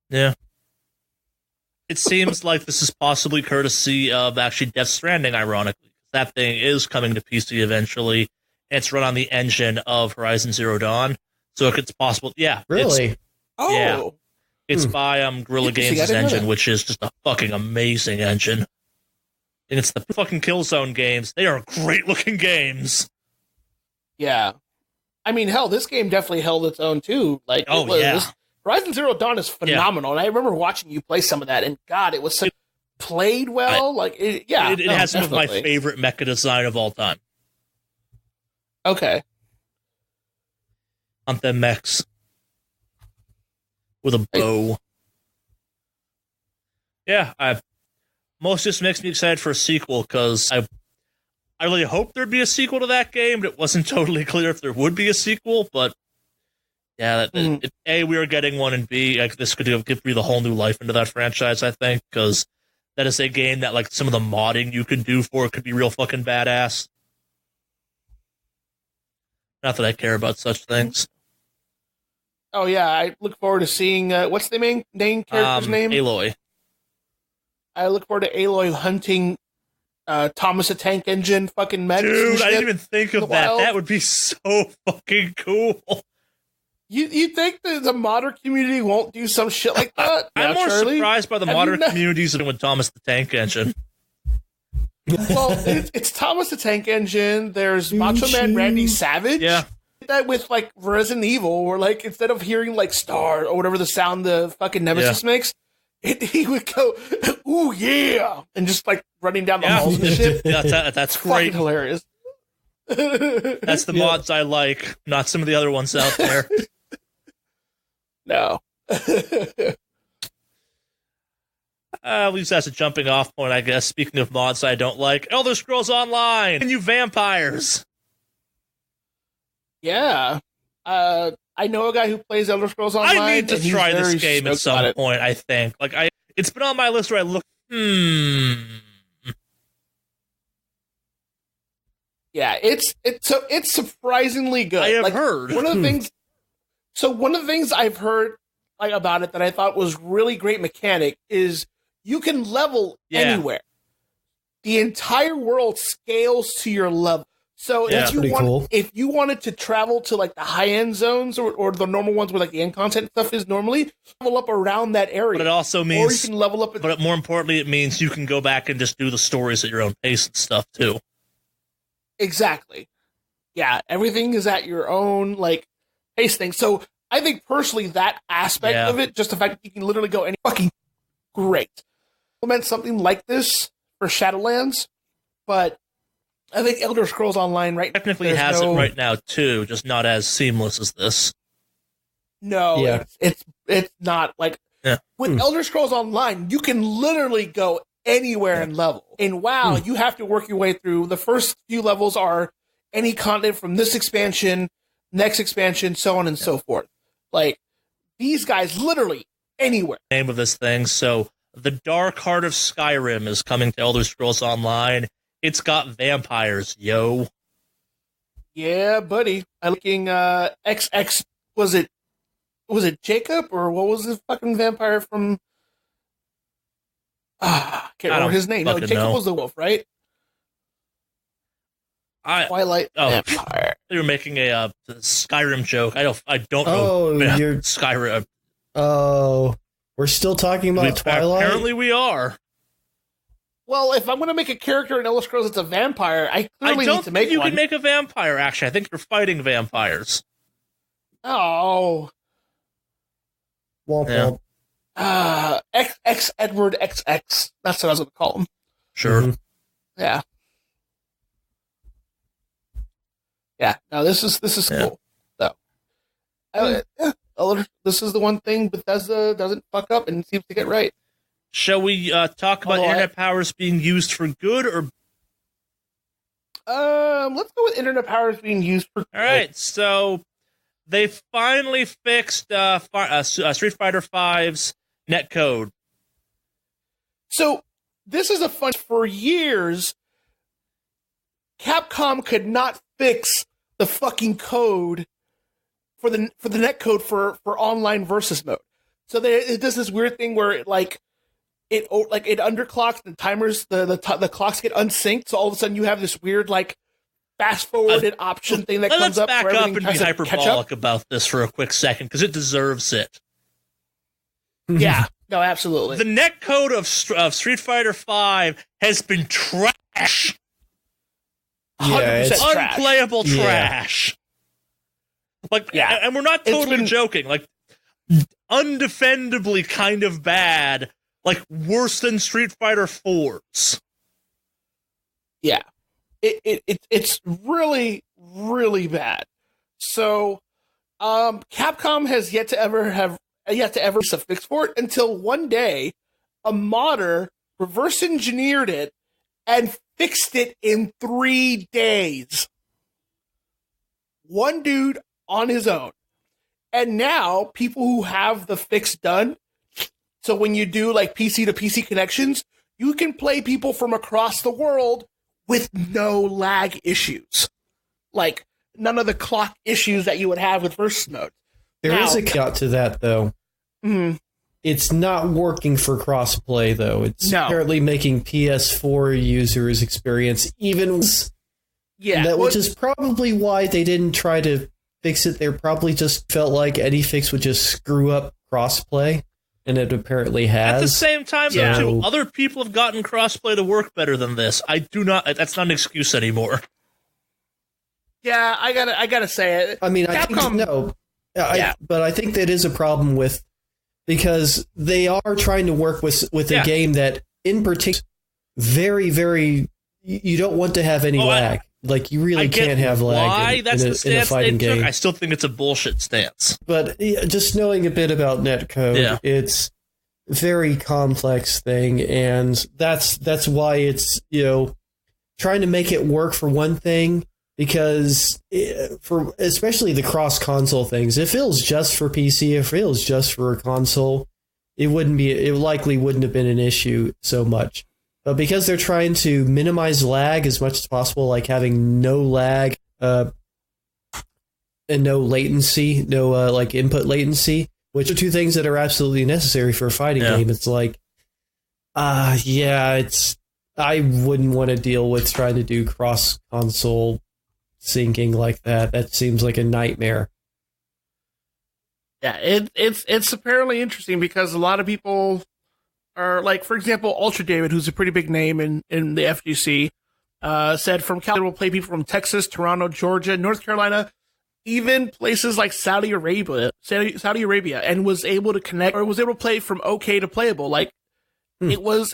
Yeah. It seems like this is possibly courtesy of actually Death Stranding, ironically. That thing is coming to PC eventually. And it's run on the engine of Horizon Zero Dawn. So it's possible. Yeah. Really? Yeah. It's by Guerrilla Games' engine, which is just a fucking amazing engine. And it's the fucking Killzone games. They are great-looking games. Yeah. I mean, hell, this game definitely held its own, too. Like, Horizon Zero Dawn is phenomenal, and I remember watching you play some of that, and God, it was so played well. It has some of my favorite mecha design of all time. Okay. On the mechs. With a bow. Most just makes me excited for a sequel, because I really hoped there'd be a sequel to that game, but it wasn't totally clear if there would be a sequel, but A, we are getting one, and B, this could give me the whole new life into that franchise, I think, because that is a game that, like, some of the modding you could do for it could be real fucking badass. Not that I care about such things. Oh, yeah, I look forward to seeing, what's the main character's name? Aloy. I look forward to Aloy hunting Thomas the Tank Engine fucking mechs. Dude, I didn't even think of that. Wild. That would be so fucking cool. You think that the modder community won't do some shit like that? I'm more surprised by the modder communities than with Thomas the Tank Engine. Well, it's Thomas the Tank Engine. There's Macho Man Randy Savage. Yeah. That with like Resident Evil, where like instead of hearing like Star or whatever the sound the fucking Nemesis makes, he would go, "Ooh yeah," and just like running down the halls and shit. That's great. Hilarious. That's the mods I like, not some of the other ones out there. No. At least that's a jumping off point, I guess. Speaking of mods I don't like, Elder Scrolls Online and you vampires. Yeah. I know a guy who plays Elder Scrolls Online. I need to try this game at some point, I think. It's been on my list where I look, Yeah, it's surprisingly good. I have heard. One of the things I've heard about it that I thought was really great mechanic is you can level anywhere. The entire world scales to your level. So if you wanted to travel to like the high end zones or the normal ones where like the end content stuff is normally, level up around that area. But it also means, or you can level up. But more importantly, it means you can go back and just do the stories at your own pace and stuff too. Exactly. Yeah, everything is at your own like pace thing. So I think personally that aspect of it, just the fact that you can literally go any fucking great. Implement something like this for Shadowlands, but I think Elder Scrolls Online technically has it right now too, just not as seamless as this. No, it's not like with Elder Scrolls Online, you can literally go anywhere and level. In WoW, you have to work your way through. The first few levels are any content from this expansion, next expansion, so on and so forth. Like these guys, literally anywhere. Name of this thing. So the Dark Heart of Skyrim is coming to Elder Scrolls Online. It's got vampires, yo. Yeah, buddy. I'm looking XX. Was it Jacob or what was the fucking vampire from? Can't remember his name. No, Jacob was the wolf, right? Twilight vampire. You were making a Skyrim joke. I don't know. You're Skyrim. Oh, we're still talking about Twilight. Apparently, we are. Well, if I'm going to make a character in Elder Scrolls that's a vampire, I clearly need to make one. You can make a vampire, actually. I think you're fighting vampires. Oh. Womp womp. X Edward XX. That's what I was going to call him. Sure. Mm-hmm. Yeah. Yeah. No, this is cool. So, this is the one thing Bethesda doesn't fuck up and seems to get right. Shall we talk about internet powers being used for good, or? Let's go with internet powers being used for good. All right, so they finally fixed Street Fighter V's netcode. So this is a fun. For years, Capcom could not fix the fucking code for the netcode for online versus mode. So it does this weird thing where it underclocks the timers, the clocks get unsynced. So all of a sudden you have this weird fast forwarded option thing that comes up. Let's back up and be hyperbolic about this for a quick second because it deserves it. Yeah, no, absolutely. The netcode of Street Fighter V has been trash. Yeah, it's unplayable trash. And we're not totally joking. Undefendably kind of bad. Worse than Street Fighter 4's. Yeah, it's really, really bad. So, Capcom has yet to ever a fix for it until one day a modder reverse engineered it and fixed it in 3 days. One dude on his own. And now people who have the fix done, so when you do PC to PC connections, you can play people from across the world with no lag issues. None of the clock issues that you would have with versus mode. There is a caveat to that, though. Mm-hmm. It's not working for crossplay, though. It's apparently making PS4 users experience even worse. Yeah. Which is probably why they didn't try to fix it. They probably just felt like any fix would just screw up crossplay, and it apparently has. At the same time, though, too, other people have gotten crossplay to work better than this. That's not an excuse anymore. Yeah, I gotta say it. I mean, Capcom, but I think that is a problem with, because they are trying to work with a game that, in particular, very, very, you don't want to have any lag. You really can't have lag in a fighting game. I still think it's a bullshit stance. But just knowing a bit about netcode, it's a very complex thing, and that's why it's, trying to make it work for one thing, because for especially the cross-console things, if it was just for PC, if it was just for a console, it likely wouldn't have been an issue so much. But because they're trying to minimize lag as much as possible, having no lag and no latency, no input latency, which are two things that are absolutely necessary for a fighting game. It's I wouldn't want to deal with trying to do cross-console syncing like that. That seems like a nightmare. Yeah, it's apparently interesting because a lot of people are for example, Ultra David, who's a pretty big name in the FGC, said from California will play people from Texas, Toronto, Georgia, North Carolina, even places like Saudi Arabia, and was able to connect, or was able to play from okay to playable. It worked.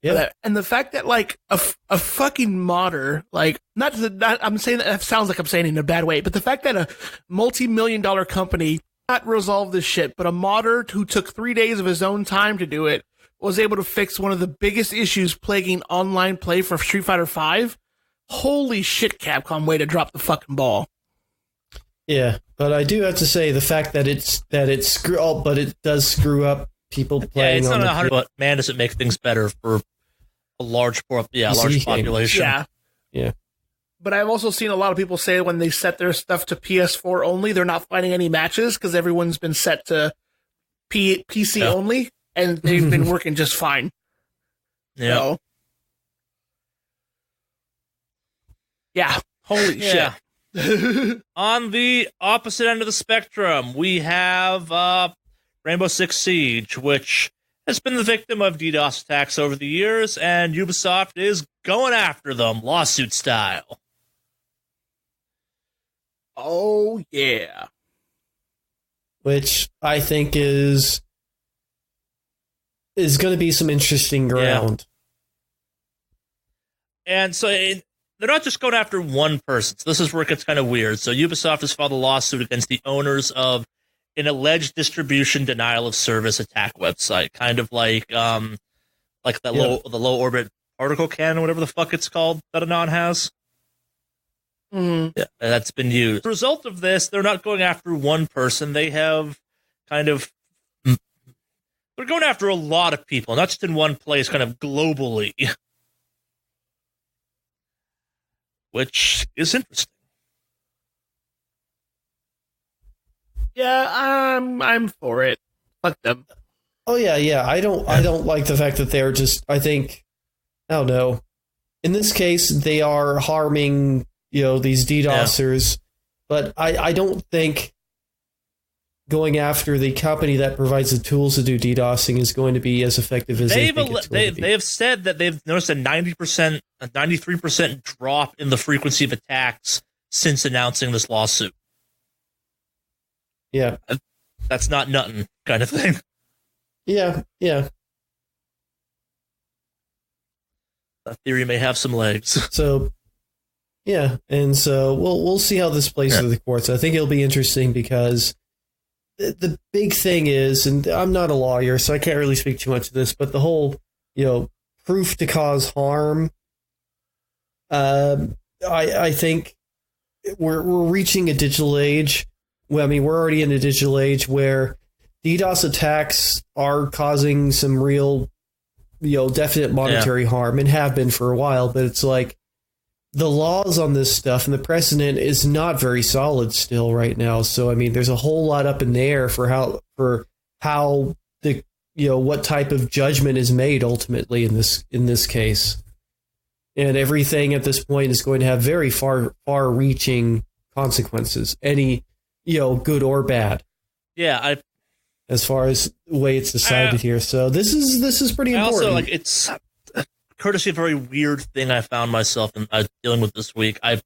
Yeah. And the fact that a fucking modder, I'm saying that sounds like I'm saying it in a bad way, but the fact that a multi-million-dollar company not resolve this shit, but a modder who took 3 days of his own time to do it was able to fix one of the biggest issues plaguing online play for Street Fighter V. Holy shit, Capcom, way to drop the fucking ball. Yeah, but I do have to say the fact that but it does screw up people playing. Yeah, it's not 100, but man, does it make things better for a large population. Yeah. But I've also seen a lot of people say when they set their stuff to PS4 only, they're not finding any matches because everyone's been set to PC only, and they've been working just fine. Yeah. So, holy shit. On the opposite end of the spectrum, we have Rainbow Six Siege, which has been the victim of DDoS attacks over the years, and Ubisoft is going after them, lawsuit style. Oh, yeah. Which I think is going to be some interesting ground. Yeah. And so they're not just going after one person. So this is where it gets kind of weird. So Ubisoft has filed a lawsuit against the owners of an alleged distribution denial of service attack website, kind of like the low orbit particle cannon, whatever the fuck it's called, that Anon has. Mm-hmm. Yeah, that's been used. As a result of this, they're not going after one person. They have kind of They're going after a lot of people, not just in one place, kind of globally. Which is interesting. Yeah, I'm for it. Fuck them. Oh yeah. I don't like the fact that they're just. I don't know. In this case, they are harming these DDoSers, but I don't think going after the company that provides the tools to do DDoSing is going to be as effective as they have said that they've noticed a 93% drop in the frequency of attacks since announcing this lawsuit. Yeah. That's not nothing kind of thing. Yeah. That theory may have some legs. So, yeah, and so we'll see how this plays through the courts. I think it'll be interesting because the big thing is, and I'm not a lawyer, so I can't really speak too much to this, but the whole, proof to cause harm. I think we're reaching a digital age. Well, I mean, we're already in a digital age where DDoS attacks are causing some real, definite monetary harm and have been for a while. But it's like the laws on this stuff and the precedent is not very solid still right now. So, I mean, there's a whole lot up in the air for how the, what type of judgment is made ultimately in this case. And everything at this point is going to have very far-reaching consequences. Any good or bad. Yeah, as far as the way it's decided here. So this is pretty important. Also, it's courtesy of a very weird thing I found myself dealing with this week. I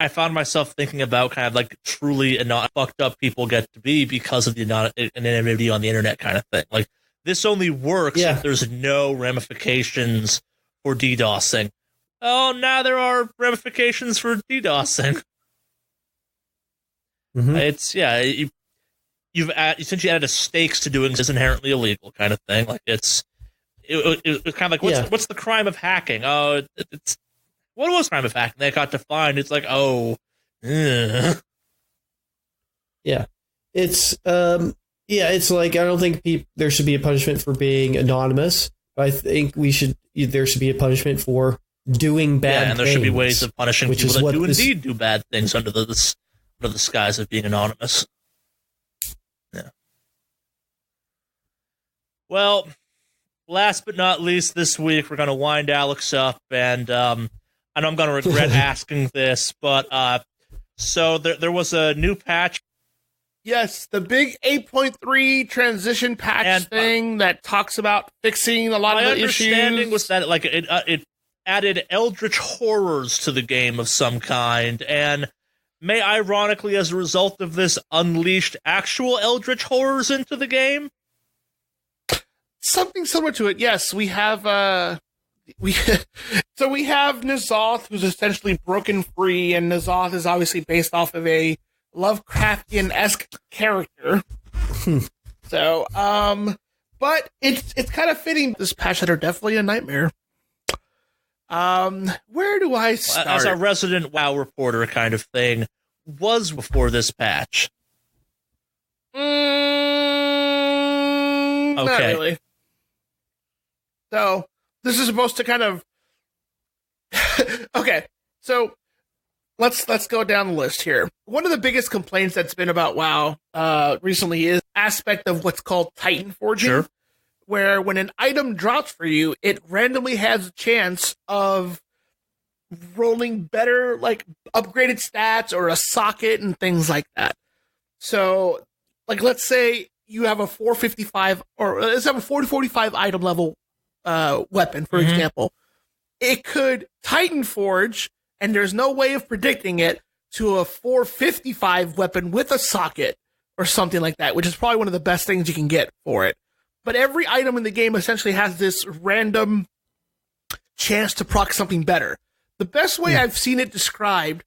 found myself thinking about kind of like truly fucked up people get to be because of the anonymity on the internet kind of thing. Like, this only works if there's no ramifications for DDoSing. Oh, now there are ramifications for DDoSing. Mm-hmm. It's you've essentially added a stakes to doing this inherently illegal kind of thing. Like it's kind of like what's the crime of hacking? Oh, it's what was crime of hacking? They got defined. It's like yeah, it's it's like I don't think there should be a punishment for being anonymous. I think there should be a punishment for doing bad things. And there should be ways of punishing people that do indeed do bad things under the skies of being anonymous. Yeah. Well, last but not least, this week we're going to wind Alex up, and I know I'm going to regret asking this, but so there was a new patch. Yes, the big 8.3 transition patch thing that talks about fixing a lot of the issues. My understanding was that it added eldritch horrors to the game of some kind, and may ironically, as a result of this, unleashed actual eldritch horrors into the game. Something similar to it. Yes, we have we have N'Zoth, who's essentially broken free, and N'Zoth is obviously based off of a Lovecraftian-esque character. So, but it's kind of fitting this patch that are definitely a nightmare. Where do I start? As a resident WoW reporter kind of thing, was before this patch. Not really. So, this is supposed to kind of... Okay, so let's go down the list here. One of the biggest complaints that's been about WoW recently is aspect of what's called Titan forging. Sure. Where when an item drops for you, it randomly has a chance of rolling better, like upgraded stats or a socket and things like that. So, like, let's say you have a 455 or let's have a 445 item level weapon, for example. It could Titan forge, and there's no way of predicting it, to a 455 weapon with a socket or something like that, which is probably one of the best things you can get for it. But every item in the game essentially has this random chance to proc something better. The best way I've seen it described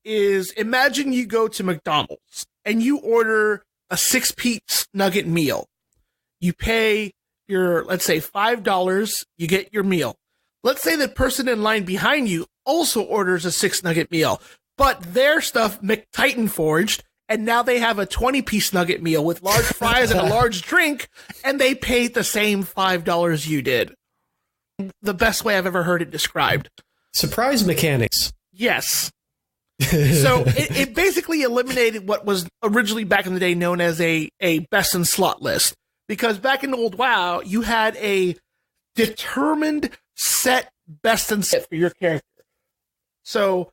is, imagine you go to McDonald's and you order a 6-piece nugget meal. You pay your, let's say, $5, you get your meal. Let's say the person in line behind you also orders a 6-nugget meal, but their stuff McTitan forged, and now they have a 20-piece nugget meal with large fries and a large drink, and they paid the same $5 you did. The best way I've ever heard it described. Surprise mechanics. Yes. So it basically eliminated what was originally back in the day known as a best in slot list. Because back in old WoW, you had a determined set best in set for your character. So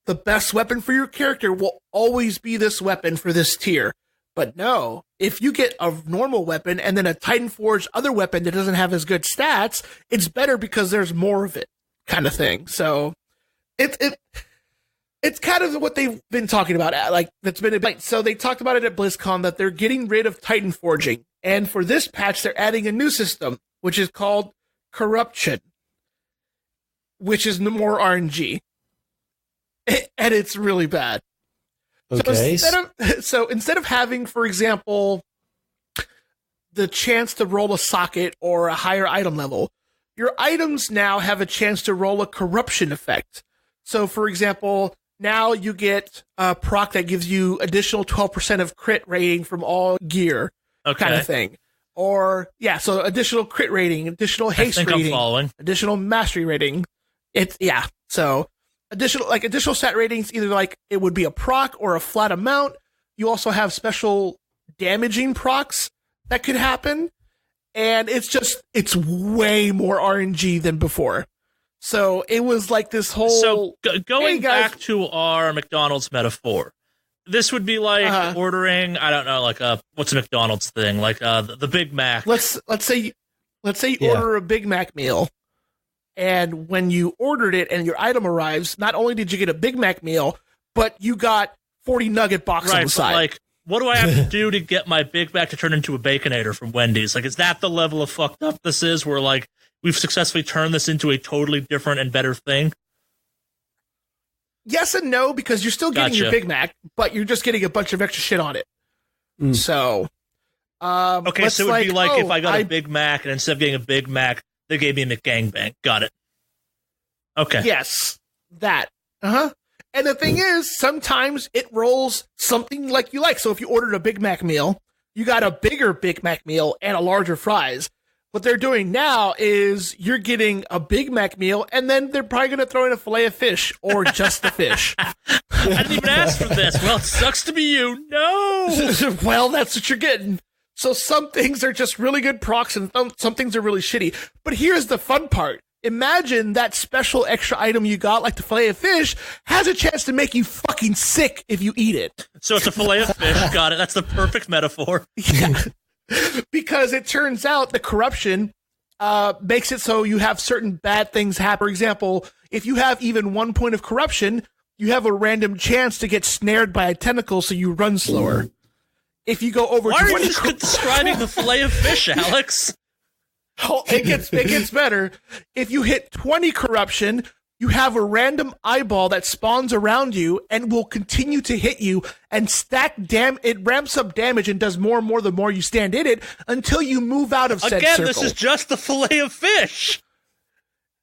the best weapon for your character will always be this weapon for this tier. But no, if you get a normal weapon and then a Titan Forged other weapon that doesn't have as good stats, it's better because there's more of it, kind of thing. So it's kind of what they've been talking about. Like that's been a, so they talked about it at BlizzCon that they're getting rid of Titan Forging, and for this patch they're adding a new system which is called Corruption, which is more RNG, and it's really bad. Okay. So instead of having, for example, the chance to roll a socket or a higher item level, your items now have a chance to roll a corruption effect. So, for example, now you get a proc that gives you additional 12% of crit rating from all gear, kind of thing. Or, yeah, so additional crit rating, additional haste rating, additional mastery rating. So additional stat ratings, either like it would be a proc or a flat amount. You also have special damaging procs that could happen. And it's way more RNG than before. So it was like this whole... So going back to our McDonald's metaphor, this would be like ordering, I don't know, like what's a McDonald's thing? Like the Big Mac. Let's say you order a Big Mac meal. And when you ordered it and your item arrives, not only did you get a Big Mac meal, but you got 40 nugget box on the side. Like, what do I have to do to get my Big Mac to turn into a Baconator from Wendy's? Like, is that the level of fucked up this is, where, like, we've successfully turned this into a totally different and better thing? Yes and no, because you're still getting your Big Mac, but you're just getting a bunch of extra shit on it. So, okay, so it would be like if I got a Big Mac, and instead of getting a Big Mac, they gave me a McGangbang. Got it. Okay. Yes, that. And the thing is, sometimes it rolls something like you like. So if you ordered a Big Mac meal, you got a bigger Big Mac meal and a larger fries. What they're doing now is you're getting a Big Mac meal, and then they're probably going to throw in a Filet-O-Fish or just the fish. I didn't even ask for this. Well, it sucks to be you. No. Well, that's what you're getting. So some things are just really good procs, and some things are really shitty. But here's the fun part. Imagine that special extra item you got, like the Filet-O-Fish, has a chance to make you fucking sick if you eat it. So it's a Filet-O-Fish. Got it. That's the perfect metaphor. Yeah. Because it turns out the corruption makes it so you have certain bad things happen. For example, if you have even 1 point of corruption, you have a random chance to get snared by a tentacle, so you run slower. If you go over 20... Why are you just describing the Filet-O-Fish, Alex? Oh, it gets better. If you hit 20 corruption, you have a random eyeball that spawns around you and will continue to hit you and it ramps up damage and does more and more the more you stand in it until you move out of said circle. Again, this is just the Filet-O-Fish.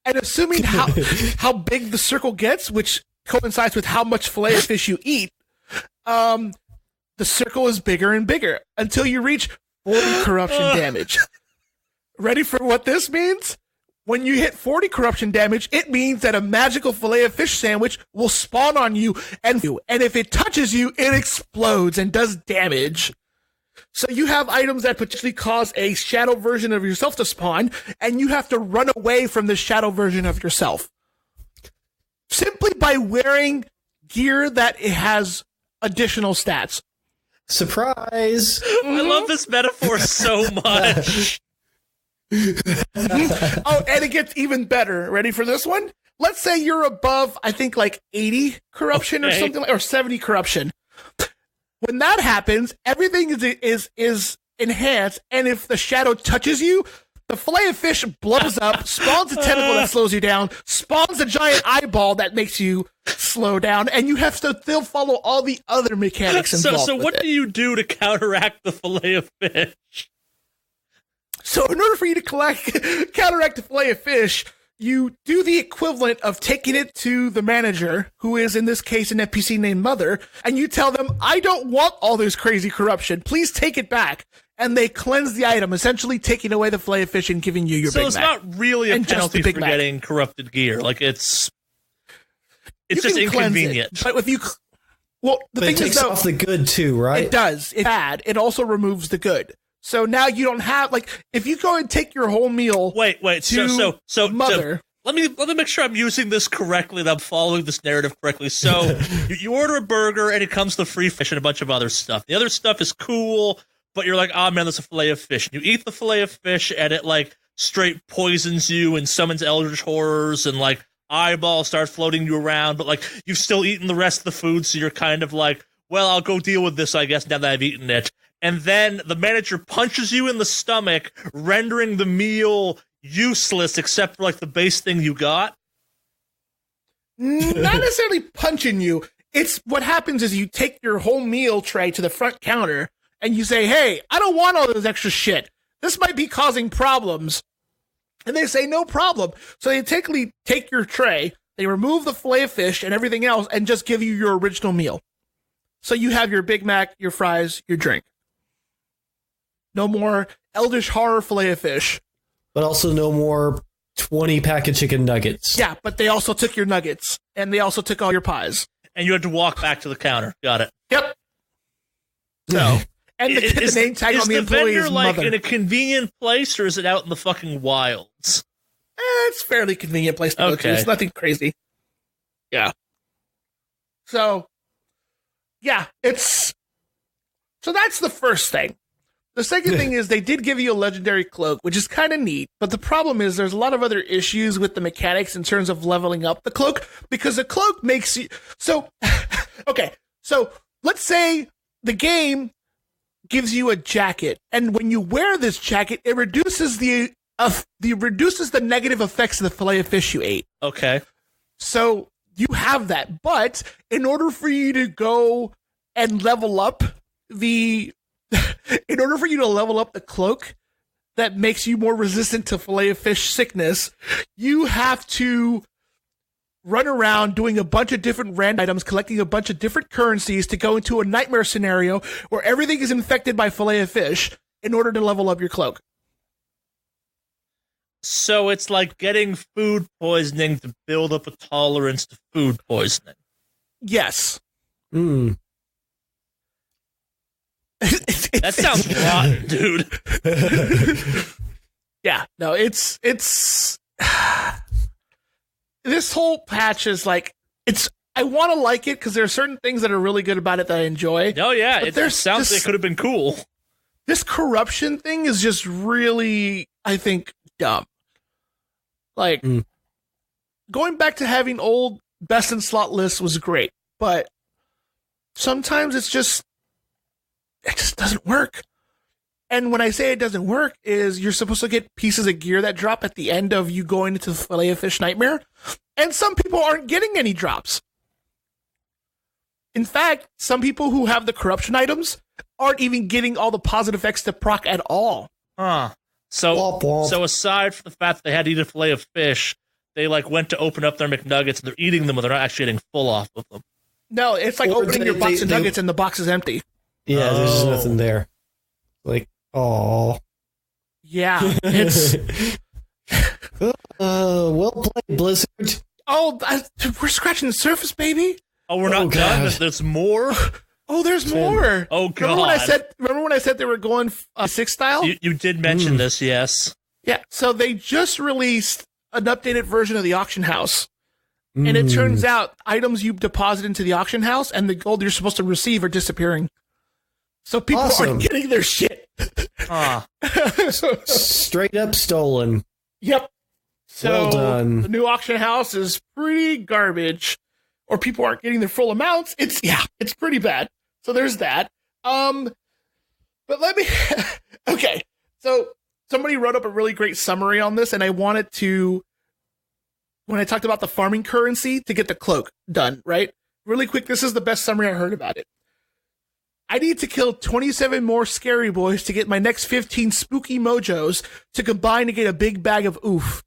And assuming how big the circle gets, which coincides with how much Filet-O-Fish you eat, the circle is bigger and bigger until you reach 40 corruption damage. Ready for what this means? When you hit 40 corruption damage, it means that a magical Filet-O-Fish sandwich will spawn on you, and if it touches you, it explodes and does damage. So you have items that potentially cause a shadow version of yourself to spawn, and you have to run away from the shadow version of yourself. Simply by wearing gear that it has additional stats. Surprise! I love this metaphor so much. Oh, and it gets even better. Ready for this one? Let's say you're above, I think, like 80 corruption or something, or 70 corruption. When that happens, everything is enhanced, and if the shadow touches you, the Filet-O-Fish blows up, spawns a tentacle that slows you down, spawns a giant eyeball that makes you slow down, and you have to still follow all the other mechanics involved. So what do you do to counteract the Filet-O-Fish? So in order for you to counteract the Filet-O-Fish, you do the equivalent of taking it to the manager, who is in this case an NPC named Mother, and you tell them, I don't want all this crazy corruption. Please take it back. And they cleanse the item, essentially taking away the Filet-O-Fish and giving you your Big Mac. So it's not really a penalty for getting corrupted gear. Like, it's just inconvenient. But if you... Well, the thing is, it takes off the good, too, right? It does. It's bad. It also removes the good. So now you don't have, like, if you go and take your whole meal... Wait. So Mother... Let me make sure I'm using this correctly, that I'm following this narrative correctly. So you order a burger, and it comes with free fish and a bunch of other stuff. The other stuff is cool... But you're like, oh man, that's a fillet of fish. And you eat the fillet of fish, and it like straight poisons you and summons eldritch horrors, and like eyeballs start floating you around. But like you've still eaten the rest of the food, so you're kind of like, well, I'll go deal with this, I guess, now that I've eaten it. And then the manager punches you in the stomach, rendering the meal useless except for like the base thing you got. Not necessarily punching you. It's what happens is you take your whole meal tray to the front counter. And you say, hey, I don't want all this extra shit. This might be causing problems. And they say, no problem. So they take your tray, they remove the fillet of fish and everything else, and just give you your original meal. So you have your Big Mac, your fries, your drink. No more Eldritch Horror fillet of fish. But also no more 20-pack of chicken nuggets. Yeah, but they also took your nuggets. And they also took all your pies. And you had to walk back to the counter. Got it. Yep. So... And the name tag on the employee is Mother. Is the vendor, like, in a convenient place, or is it out in the fucking wilds? It's a fairly convenient place to go to. It's nothing crazy. Yeah. So, yeah, So that's the first thing. The second thing is they did give you a legendary cloak, which is kind of neat. But the problem is there's a lot of other issues with the mechanics in terms of leveling up the cloak, because the cloak makes you... So, okay, so let's say the game... gives you a jacket, and when you wear this jacket, it reduces the negative effects of the fillet of fish you ate. Okay. So you have that, but in order for you to go and level up the cloak that makes you more resistant to fillet of fish sickness, you have to run around doing a bunch of different random items, collecting a bunch of different currencies to go into a nightmare scenario where everything is infected by fillet of fish in order to level up your cloak. So it's like getting food poisoning to build up a tolerance to food poisoning. Yes. Mm. That sounds rotten, dude. Yeah, no, it's this whole patch is like, I want to like it because there are certain things that are really good about it that I enjoy. Oh, yeah. It sounds like it could have been cool. This corruption thing is just really, I think, dumb. Like, going back to having old best in slot lists was great, but sometimes it just doesn't work. And when I say it doesn't work, is you're supposed to get pieces of gear that drop at the end of you going into the fillet of fish nightmare, and some people aren't getting any drops. In fact, some people who have the corruption items aren't even getting all the positive effects to proc at all. Huh. So aside from the fact that they had to eat a fillet of fish, they like went to open up their McNuggets and they're eating them, but they're not actually getting full off of them. No, it's like opening your box of nuggets and the box is empty. Yeah, there's just nothing there. Like, oh. Yeah, it's... well played, Blizzard. Oh, we're scratching the surface, baby. Oh, we're not done. There's more? Oh, there's more. Oh, God. Remember when I said they were going 6 style? You did mention this, yes. Yeah, so they just released an updated version of the auction house. And it turns out items you deposit into the auction house and the gold you're supposed to receive are disappearing. So people aren't getting their shit. Straight up stolen. Yep. So well done. The new auction house is pretty garbage, or people aren't getting their full amounts. It's pretty bad. So there's that. But let me. Okay. So somebody wrote up a really great summary on this, and I wanted to, when I talked about the farming currency to get the cloak done, right? Really quick, this is the best summary I heard about it. I need to kill 27 more scary boys to get my next 15 spooky mojos to combine to get a big bag of oof.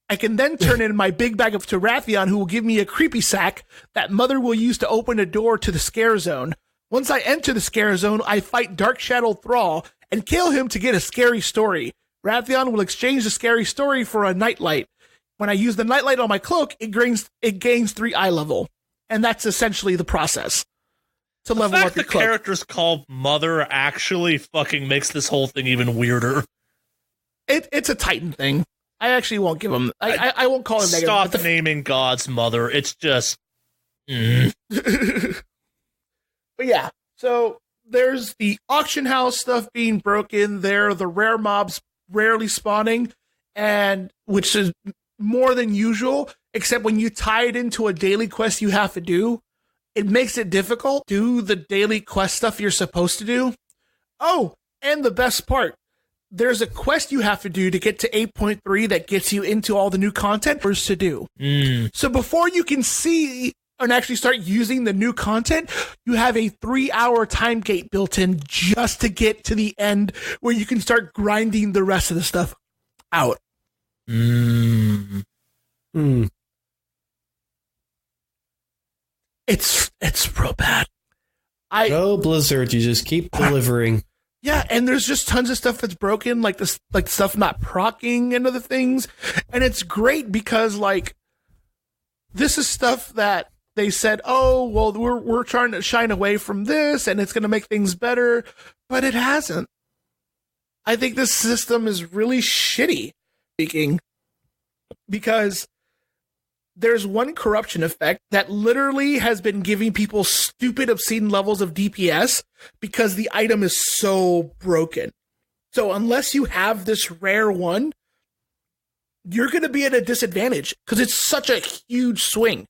I can then turn in my big bag to Wrathion, who will give me a creepy sack that Mother will use to open a door to the scare zone. Once I enter the scare zone, I fight Dark Shadow Thrall and kill him to get a scary story. Wrathion will exchange the scary story for a nightlight. When I use the nightlight on my cloak, it gains 3 eye level. And that's essentially the process to level up your cloak. The character's called Mother actually fucking makes this whole thing even weirder. It's a Titan thing. I actually won't give him. I won't call him negative. Stop naming God's Mother. It's just. But yeah, so there's the auction house stuff being broken. There are the rare mobs rarely spawning, and which is more than usual, except when you tie it into a daily quest you have to do, it makes it difficult to do the daily quest stuff you're supposed to do. Oh, and the best part, there's a quest you have to do to get to 8.3 that gets you into all the new content there's to do. So before you can see and actually start using the new content, you have a 3-hour time gate built in just to get to the end where you can start grinding the rest of the stuff out. It's real bad. No, Blizzard, you just keep delivering. Yeah, and there's just tons of stuff that's broken, like this, like stuff not procking and other things. And it's great because this is stuff that they said, oh, well, we're trying to shine away from this and it's going to make things better, but it hasn't. I think this system is really shitty, speaking, because there's one corruption effect that literally has been giving people stupid, obscene levels of DPS because the item is so broken. So unless you have this rare one, you're going to be at a disadvantage because it's such a huge swing.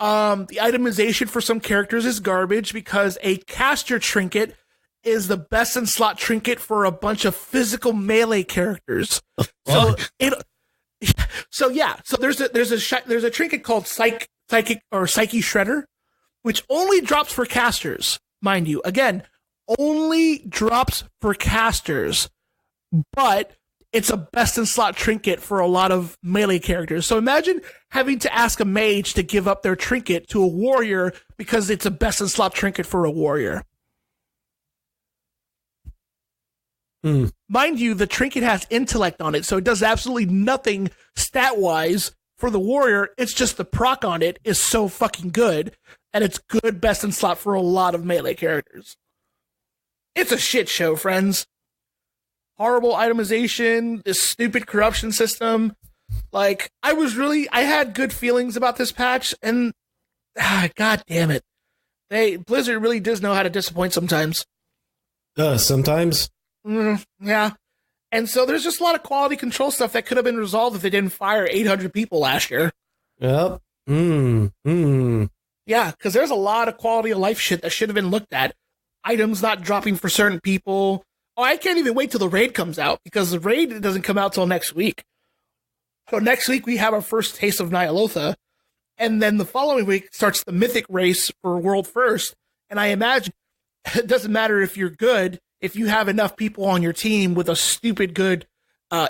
The itemization for some characters is garbage because a caster trinket is the best in slot trinket for a bunch of physical melee characters. So there's a trinket called Psychic Shredder, which only drops for casters, mind you. Again, only drops for casters, but it's a best in slot trinket for a lot of melee characters. So imagine having to ask a mage to give up their trinket to a warrior because it's a best in slot trinket for a warrior. Mind you, the trinket has intellect on it, so it does absolutely nothing stat-wise for the warrior. It's just the proc on it is so fucking good, and it's good best in slot for a lot of melee characters. It's a shit show, friends. Horrible itemization, this stupid corruption system. I had good feelings about this patch, and god damn it. Blizzard really does know how to disappoint sometimes. Sometimes. Yeah. And so there's just a lot of quality control stuff that could have been resolved if they didn't fire 800 people last year. Yep. Yeah, because there's a lot of quality of life shit that should have been looked at. Items not dropping for certain people. Oh, I can't even wait till the raid comes out because the raid doesn't come out till next week. So next week we have our first taste of Nyalotha, and then the following week starts the mythic race for World First. And I imagine it doesn't matter if you're good, if you have enough people on your team with a stupid good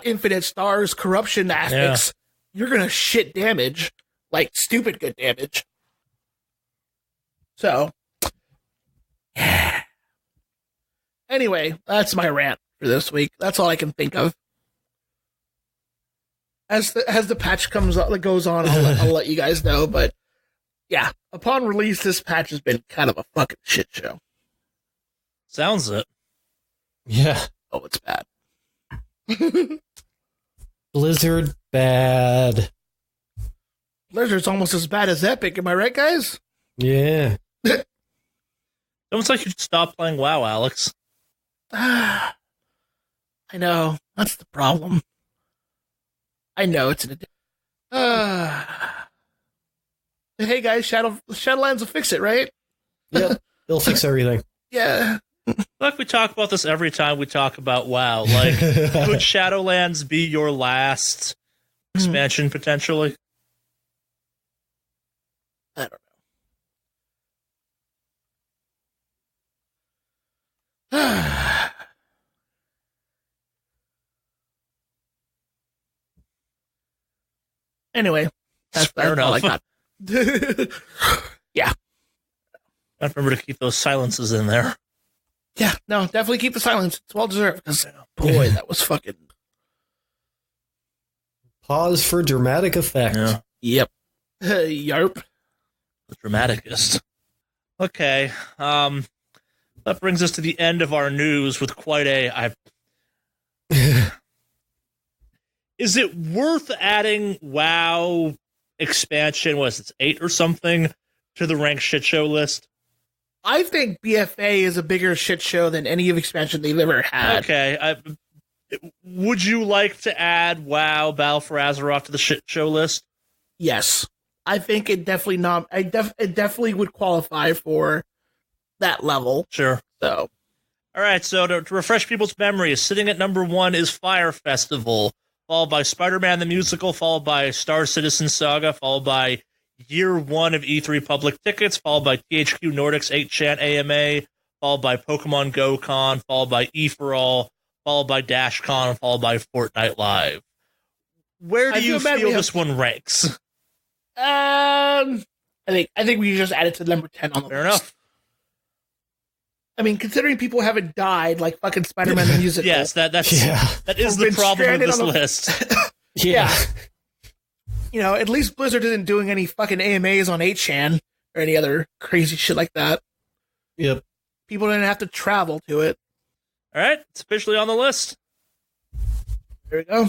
infinite stars corruption aspects, you're gonna shit damage, like stupid good damage. So anyway, that's my rant for this week. That's all I can think of. As the patch goes on, I'll let you guys know. But yeah, upon release, this patch has been kind of a fucking shit show. Sounds it. Yeah. Oh, it's bad. Blizzard bad. Blizzard's almost as bad as Epic. Am I right, guys? Yeah. Almost like you should stop playing WoW, Alex. I know. That's the problem. I know it's an hey guys, Shadowlands will fix it, right? Yep. They'll fix everything. Yeah. Like we talk about this every time we talk about WoW. Like, could Shadowlands be your last expansion potentially? I don't know. Anyway, that's all I got. Yeah. I remember to keep those silences in there. Yeah, no, definitely keep the silence. It's well deserved. Because boy, that was fucking. Pause for dramatic effect. Yeah. Yep. Yarp. The dramaticist. Okay. That brings us to the end of our news with quite a. Is it worth adding WoW expansion? Was it 8 or something to the ranked shit show list? I think BFA is a bigger shit show than any of expansion they've ever had. Okay. Would you like to add WoW Battle for Azeroth to the shit show list? Yes. I think it definitely it definitely would qualify for that level. Sure. So, all right. So to refresh people's memories, sitting at number 1 is Fire Festival, followed by Spider-Man the Musical, followed by Star Citizen Saga, followed by Year 1 of E3 public tickets, followed by THQ Nordic's 8chan AMA, followed by Pokemon Go Con, followed by E for All, followed by Dash Con, followed by Fortnite Live. Where do you feel this one ranks? I think we just added to number 10 on the Fair list. Enough. I mean, considering people haven't died like fucking Spider-Man the Musical. Yes, that is the problem with this list. Yeah. You know, at least Blizzard isn't doing any fucking AMAs on 8chan or any other crazy shit like that. Yep. People didn't have to travel to it. All right, it's officially on the list. There we go.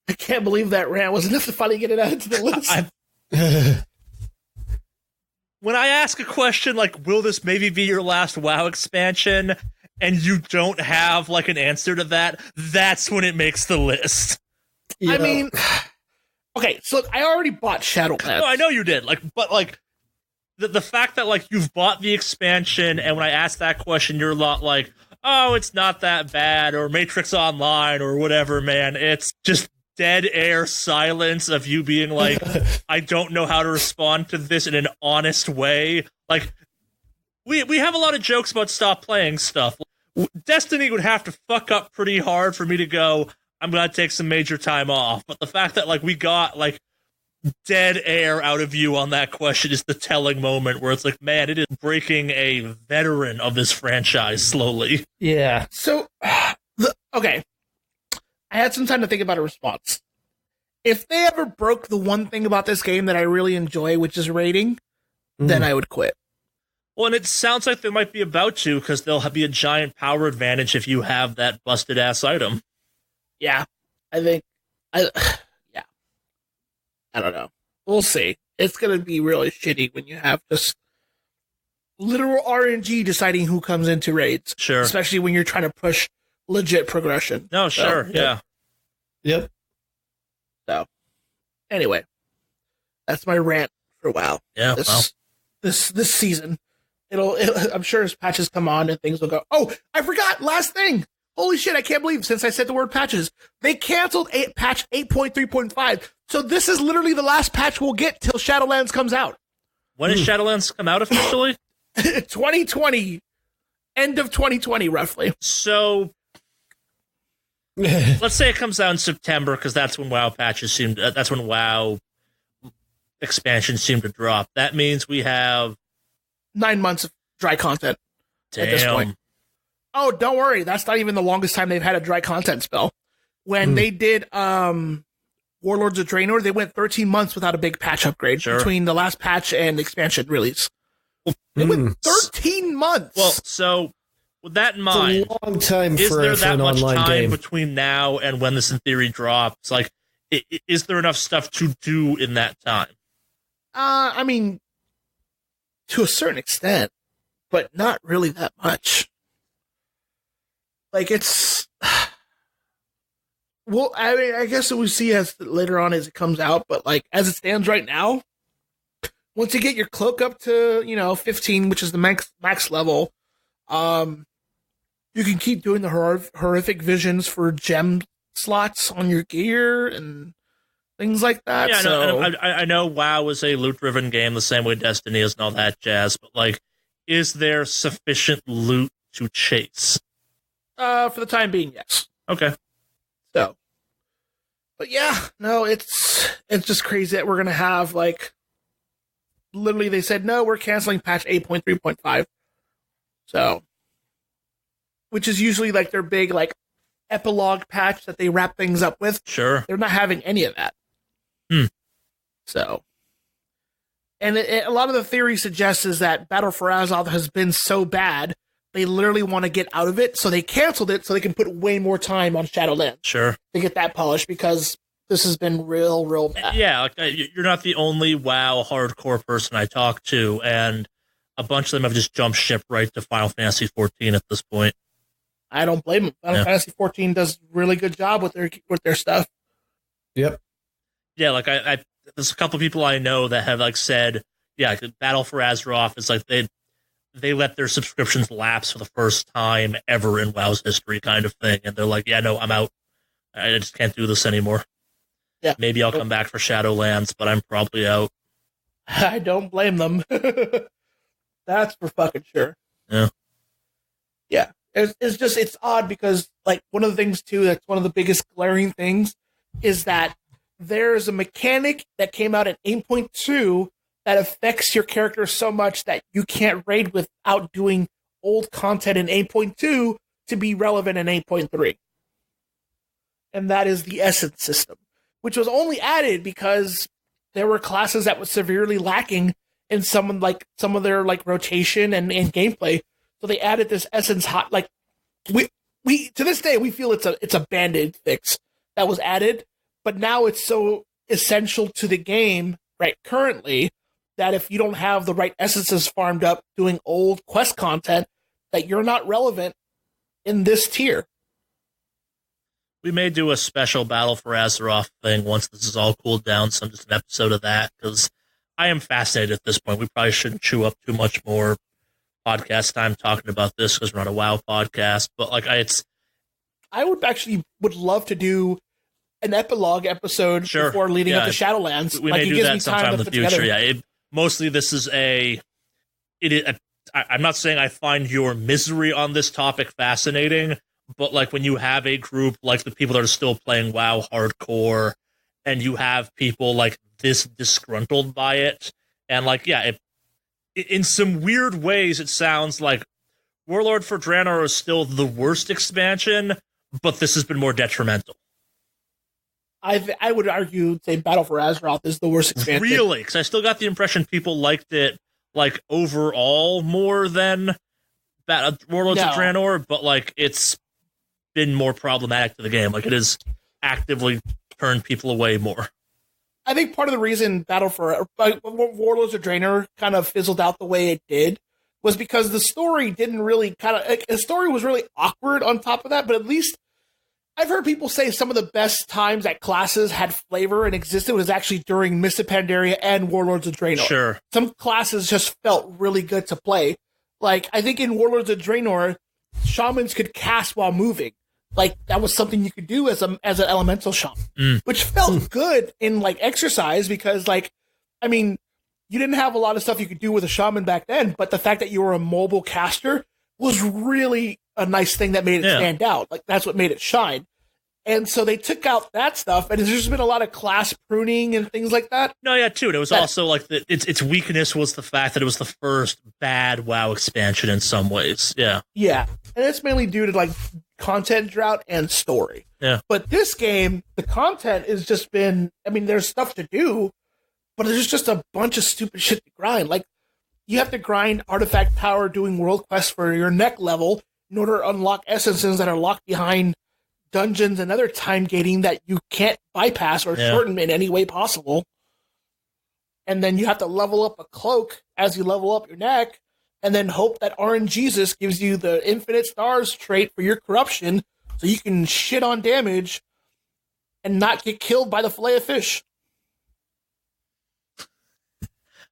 I can't believe that rant was enough to finally get it added to the list. When I ask a question like, will this maybe be your last WoW expansion, and you don't have like an answer to that, that's when it makes the list. Yeah. I mean, okay, so look, I already bought Shadowlands. No, I know you did. But the fact that like you've bought the expansion, and when I ask that question, you're a lot like, oh, it's not that bad, or Matrix Online, or whatever, man. It's just dead air silence of you being like, I don't know how to respond to this in an honest way. Like, we have a lot of jokes about stop playing stuff. Destiny would have to fuck up pretty hard for me to go, I'm gonna take some major time off. But the fact that like we got like dead air out of you on that question is the telling moment where it's like, man, it is breaking a veteran of this franchise slowly. Yeah. So, okay. I had some time to think about a response. If they ever broke the one thing about this game that I really enjoy, which is raiding, then I would quit. Well, and it sounds like they might be about to, because there'll be a giant power advantage if you have that busted-ass item. Yeah. I think... yeah. I don't know. We'll see. It's going to be really shitty when you have just literal RNG deciding who comes into raids. Sure. Especially when you're trying to push legit progression. No, sure, so, yeah. Yep. So, anyway, that's my rant for WoW. Yeah, this season. I'm sure as patches come on and things will go. Oh, I forgot. Last thing. Holy shit! I can't believe since I said the word patches, they canceled patch 8.3.5. So this is literally the last patch we'll get till Shadowlands comes out. When does Shadowlands come out officially? 2020, end of 2020, roughly. So. Let's say it comes out in September, because that's when WoW patches that's when WoW expansions seem to drop. That means we have 9 months of dry content at this point. Oh, don't worry, that's not even the longest time they've had a dry content spell. When they did Warlords of Draenor, they went 13 months without a big patch upgrade between the last patch and expansion release. They went 13 months. Well, so. With that in mind, it's a long time is for there that an much online time game between now and when this in theory drops? Like, is there enough stuff to do in that time? I mean, to a certain extent, but not really that much. Like, it's... Well, I mean, I guess we'll see as later on as it comes out, but like, as it stands right now, once you get your cloak up to, 15, which is the max level, you can keep doing the horrific visions for gem slots on your gear and things like that. Yeah, so. I know WoW is a loot-driven game the same way Destiny is and all that jazz, but like, is there sufficient loot to chase? For the time being, yes. Okay. So, But yeah, no, it's just crazy that we're gonna have like literally they said no, we're canceling patch 8.3.5. So, which is usually like their big like epilogue patch that they wrap things up with. Sure, they're not having any of that. So, and a lot of the theory suggests is that Battle for Azeroth has been so bad they literally want to get out of it, so they canceled it so they can put way more time on Shadowlands. Sure. To get that polished, because this has been real bad. Yeah, like, you're not the only WoW hardcore person I talk to, and a bunch of them have just jumped ship right to Final Fantasy 14 at this point. I don't blame them. Final Fantasy 14 does a really good job with their stuff. Yep. Yeah, like I there's a couple people I know that have like said, yeah, Battle for Azeroth is like they let their subscriptions lapse for the first time ever in WoW's history, kind of thing, and they're like, yeah, no, I'm out. I just can't do this anymore. Yeah, maybe I'll come back for Shadowlands, but I'm probably out. I don't blame them. That's for fucking sure. Yeah. Yeah. It's odd because like one of the things too, that's one of the biggest glaring things is that there's a mechanic that came out in 8.2 that affects your character so much that you can't raid without doing old content in 8.2 to be relevant in 8.3. And that is the Essence system, which was only added because there were classes that were severely lacking in some of their like rotation and gameplay. So they added this Essence hot, like we to this day we feel it's a band-aid fix that was added, but now it's so essential to the game right currently that if you don't have the right essences farmed up doing old quest content, that you're not relevant in this tier. We may do a special Battle for Azeroth thing once this is all cooled down, so just an episode of that, because I am fascinated at this point. We probably shouldn't chew up too much more podcast time talking about this because we're not a WoW podcast, but like I would love to do an episode episode before leading up to Shadowlands. We may do that sometime in the future. Yeah, mostly this is I'm not saying I find your misery on this topic fascinating, but like when you have a group like the people that are still playing WoW hardcore, and you have people like this disgruntled by it, and like in some weird ways it sounds like Warlord for Draenor is still the worst expansion, but this has been more detrimental. I would argue, say Battle for Azeroth is the worst expansion. Really? Because I still got the impression people liked it, like, overall more than Warlords of Draenor, but, like, it's been more problematic to the game. Like, it has actively turned people away more. I think part of the reason Warlords of Draenor kind of fizzled out the way it did was because the story didn't really the story was really awkward on top of that, but at least I've heard people say some of the best times that classes had flavor and existed was actually during Mists of Pandaria and Warlords of Draenor. Sure. Some classes just felt really good to play. Like, I think in Warlords of Draenor, shamans could cast while moving. Like, that was something you could do as an elemental shaman, which felt good in, like, exercise because, like, I mean, you didn't have a lot of stuff you could do with a shaman back then, but the fact that you were a mobile caster was really a nice thing that made it stand out. Like, that's what made it shine. And so they took out that stuff, and there's just been a lot of class pruning and things like that. No, yeah, too. And it was also like its weakness was the fact that it was the first bad WoW expansion in some ways. Yeah. Yeah. And it's mainly due to like content drought and story. Yeah. But this game, the content has just been, I mean, there's stuff to do, but there's just a bunch of stupid shit to grind. Like, you have to grind artifact power doing world quests for your neck level in order to unlock essences that are locked behind dungeons and other time gating that you can't bypass or shorten in any way possible. And then you have to level up a cloak as you level up your neck, and then hope that RNGesus gives you the infinite stars trait for your corruption so you can shit on damage and not get killed by the Filet-O-Fish.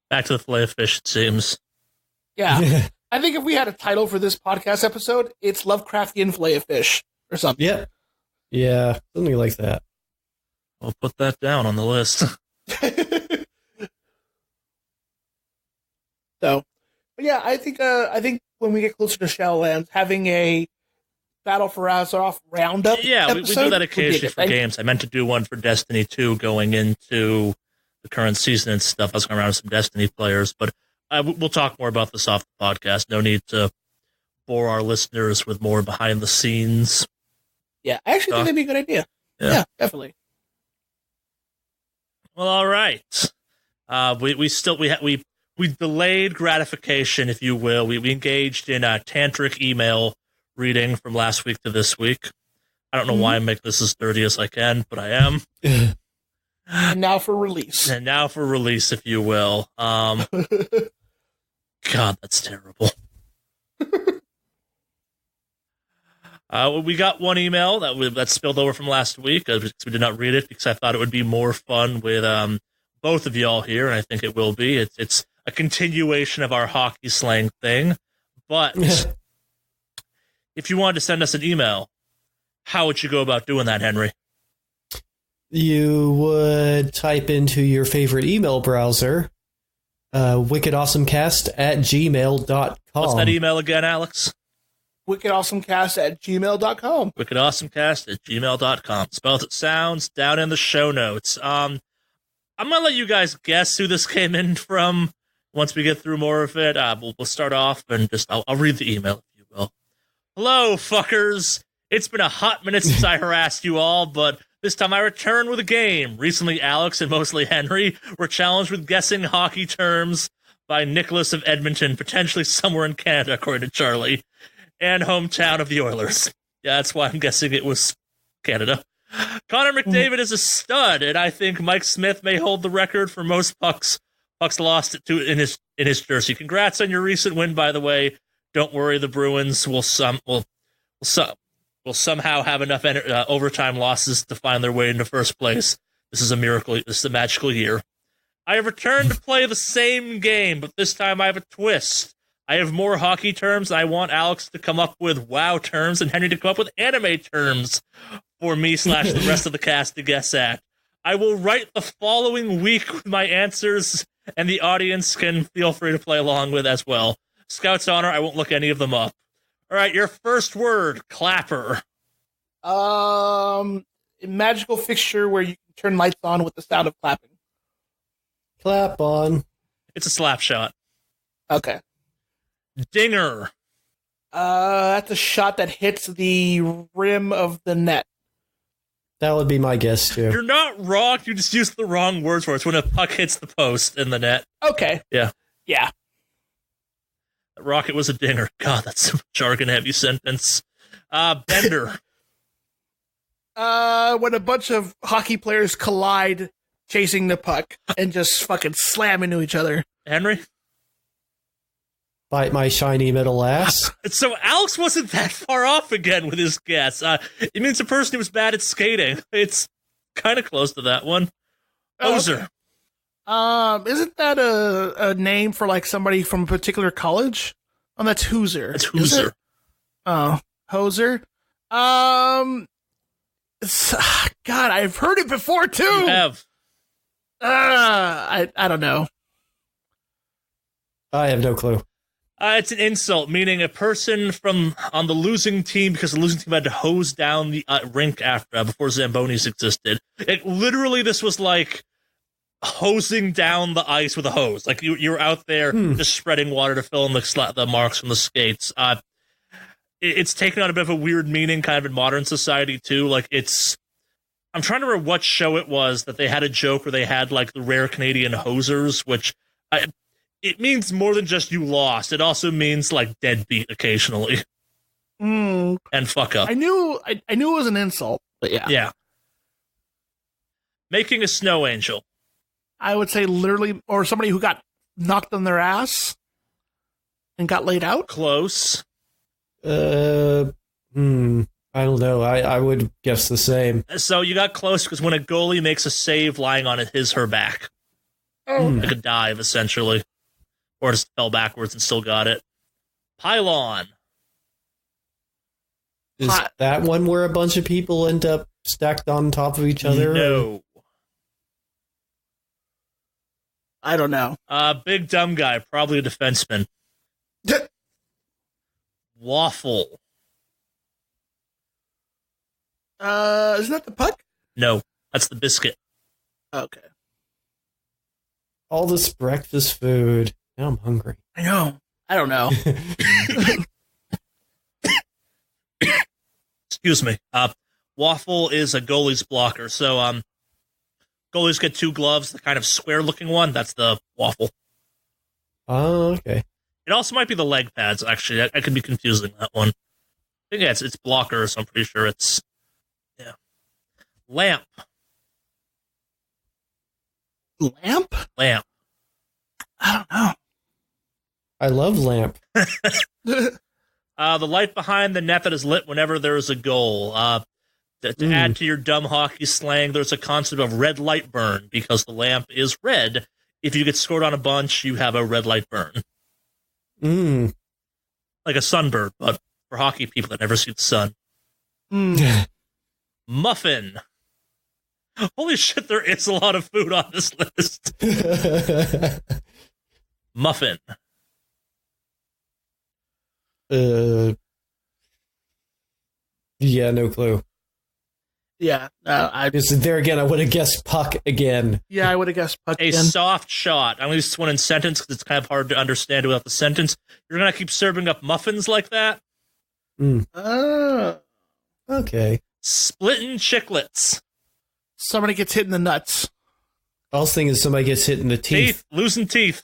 Back to the Filet-O-Fish, it seems. Yeah. I think if we had a title for this podcast episode, it's Lovecraftian Filet-O-Fish or something. Yep. Yeah, something like that. I'll put that down on the list. So, but yeah, I think when we get closer to Shadowlands, having a Battle for Azeroth roundup. Yeah, we do that occasionally for games. I memeant to do one for Destiny 2 going into the current season and stuff. I was going around with some Destiny players, but we'll talk more about this off the podcast. No need to bore our listeners with more behind the scenes. Yeah, I actually think that'd be a good idea. Yeah, definitely. Well, all right. We delayed gratification, if you will. We engaged in a tantric email reading from last week to this week. I don't know why I make this as dirty as I can, but I am. And now for release. If you will. God, that's terrible. We got one email that spilled over from last week. We did not read it because I thought it would be more fun with both of y'all here, and I think it will be. It's a continuation of our hockey slang thing. But if you wanted to send us an email, how would you go about doing that, Henry? You would type into your favorite email browser, wickedawesomecast@gmail.com. What's that email again, Alex? wickedawesomecast@gmail.com. wickedawesomecast@gmail.com. Spell it sounds down in the show notes. I'm going to let you guys guess who this came in from once we get through more of it. We'll start off and I'll read the email, if you will. Hello, fuckers. It's been a hot minute since I harassed you all, but this time I return with a game. Recently, Alex and mostly Henry were challenged with guessing hockey terms by Nicholas of Edmonton, potentially somewhere in Canada, according to Charlie, and hometown of the Oilers. Yeah, that's why I'm guessing it was Canada. Connor McDavid is a stud, and I think Mike Smith may hold the record for most pucks lost in his jersey. Congrats on your recent win, by the way. Don't worry, the Bruins will somehow have enough overtime losses to find their way into first place. This is a miracle. This is a magical year. I have returned to play the same game, but this time I have a twist. I have more hockey terms, and I want Alex to come up with WoW terms and Henry to come up with anime terms for me / the rest of the cast to guess at. I will write the following week with my answers, and the audience can feel free to play along with as well. Scout's honor, I won't look any of them up. All right, your first word, clapper. Magical fixture where you can turn lights on with the sound of clapping. Clap on. It's a slap shot. Okay. Dinger. That's a shot that hits the rim of the net. That would be my guess, too. You're not wrong. You just used the wrong words for it. It's when a puck hits the post in the net. Okay. Yeah. Yeah. Rocket was a dinger. God, that's a jargon-heavy sentence. Bender. When a bunch of hockey players collide chasing the puck and just fucking slam into each other. Henry? Bite my shiny middle ass. So Alex wasn't that far off again with his guess. It means a person who was bad at skating. It's kind of close to that one. Hoser. Isn't that a name for like somebody from a particular college? Oh, that's Hooser. That's Hooser. Oh, Hoser. God, I've heard it before too. You have. I don't know. I have no clue. It's an insult, meaning a person on the losing team, because the losing team had to hose down the rink before Zambonis existed. Literally, this was like hosing down the ice with a hose. Like you were out there just spreading water to fill in the marks from the skates. It's taken on a bit of a weird meaning, kind of in modern society too. Like I'm trying to remember what show it was that they had a joke where they had like the rare Canadian hosers, which it means more than just you lost. It also means like deadbeat occasionally. And fuck up. I knew it was an insult, but yeah. Yeah. Making a snow angel. I would say literally, or somebody who got knocked on their ass and got laid out. Close. I don't know. I would guess the same. So you got close because when a goalie makes a save lying on her back. Like a dive, essentially. Or just fell backwards and still got it. Pylon. Is that one where a bunch of people end up stacked on top of each other? No. I don't know. Big dumb guy, probably a defenseman. Waffle. Isn't that the puck? No, that's the biscuit. Okay. All this breakfast food. Now I'm hungry. I know. I don't know. Excuse me. Waffle is a goalie's blocker. So goalies get 2 gloves, the kind of square-looking one. That's the waffle. Oh, okay. It also might be the leg pads, actually. I could be confusing that one. I think it's blocker, so I'm pretty sure it's... Yeah. Lamp. Lamp? Lamp. I don't know. I love lamp. The light behind the net that is lit whenever there is a goal. To add to your dumb hockey slang, there's a concept of red light burn, because the lamp is red. If you get scored on a bunch, you have a red light burn. Like a sunbird, but for hockey people that never see the sun. Muffin. Holy shit, there is a lot of food on this list. Muffin. Yeah, no clue. Yeah, there again, I would have guessed puck again. Yeah, I would have guessed puck again. A soft shot. I'm going to use this one in sentence because it's kind of hard to understand without the sentence. You're going to keep serving up muffins like that? Okay. Splitting chiclets. Somebody gets hit in the nuts. I was thinking somebody gets hit in the teeth. Losing teeth.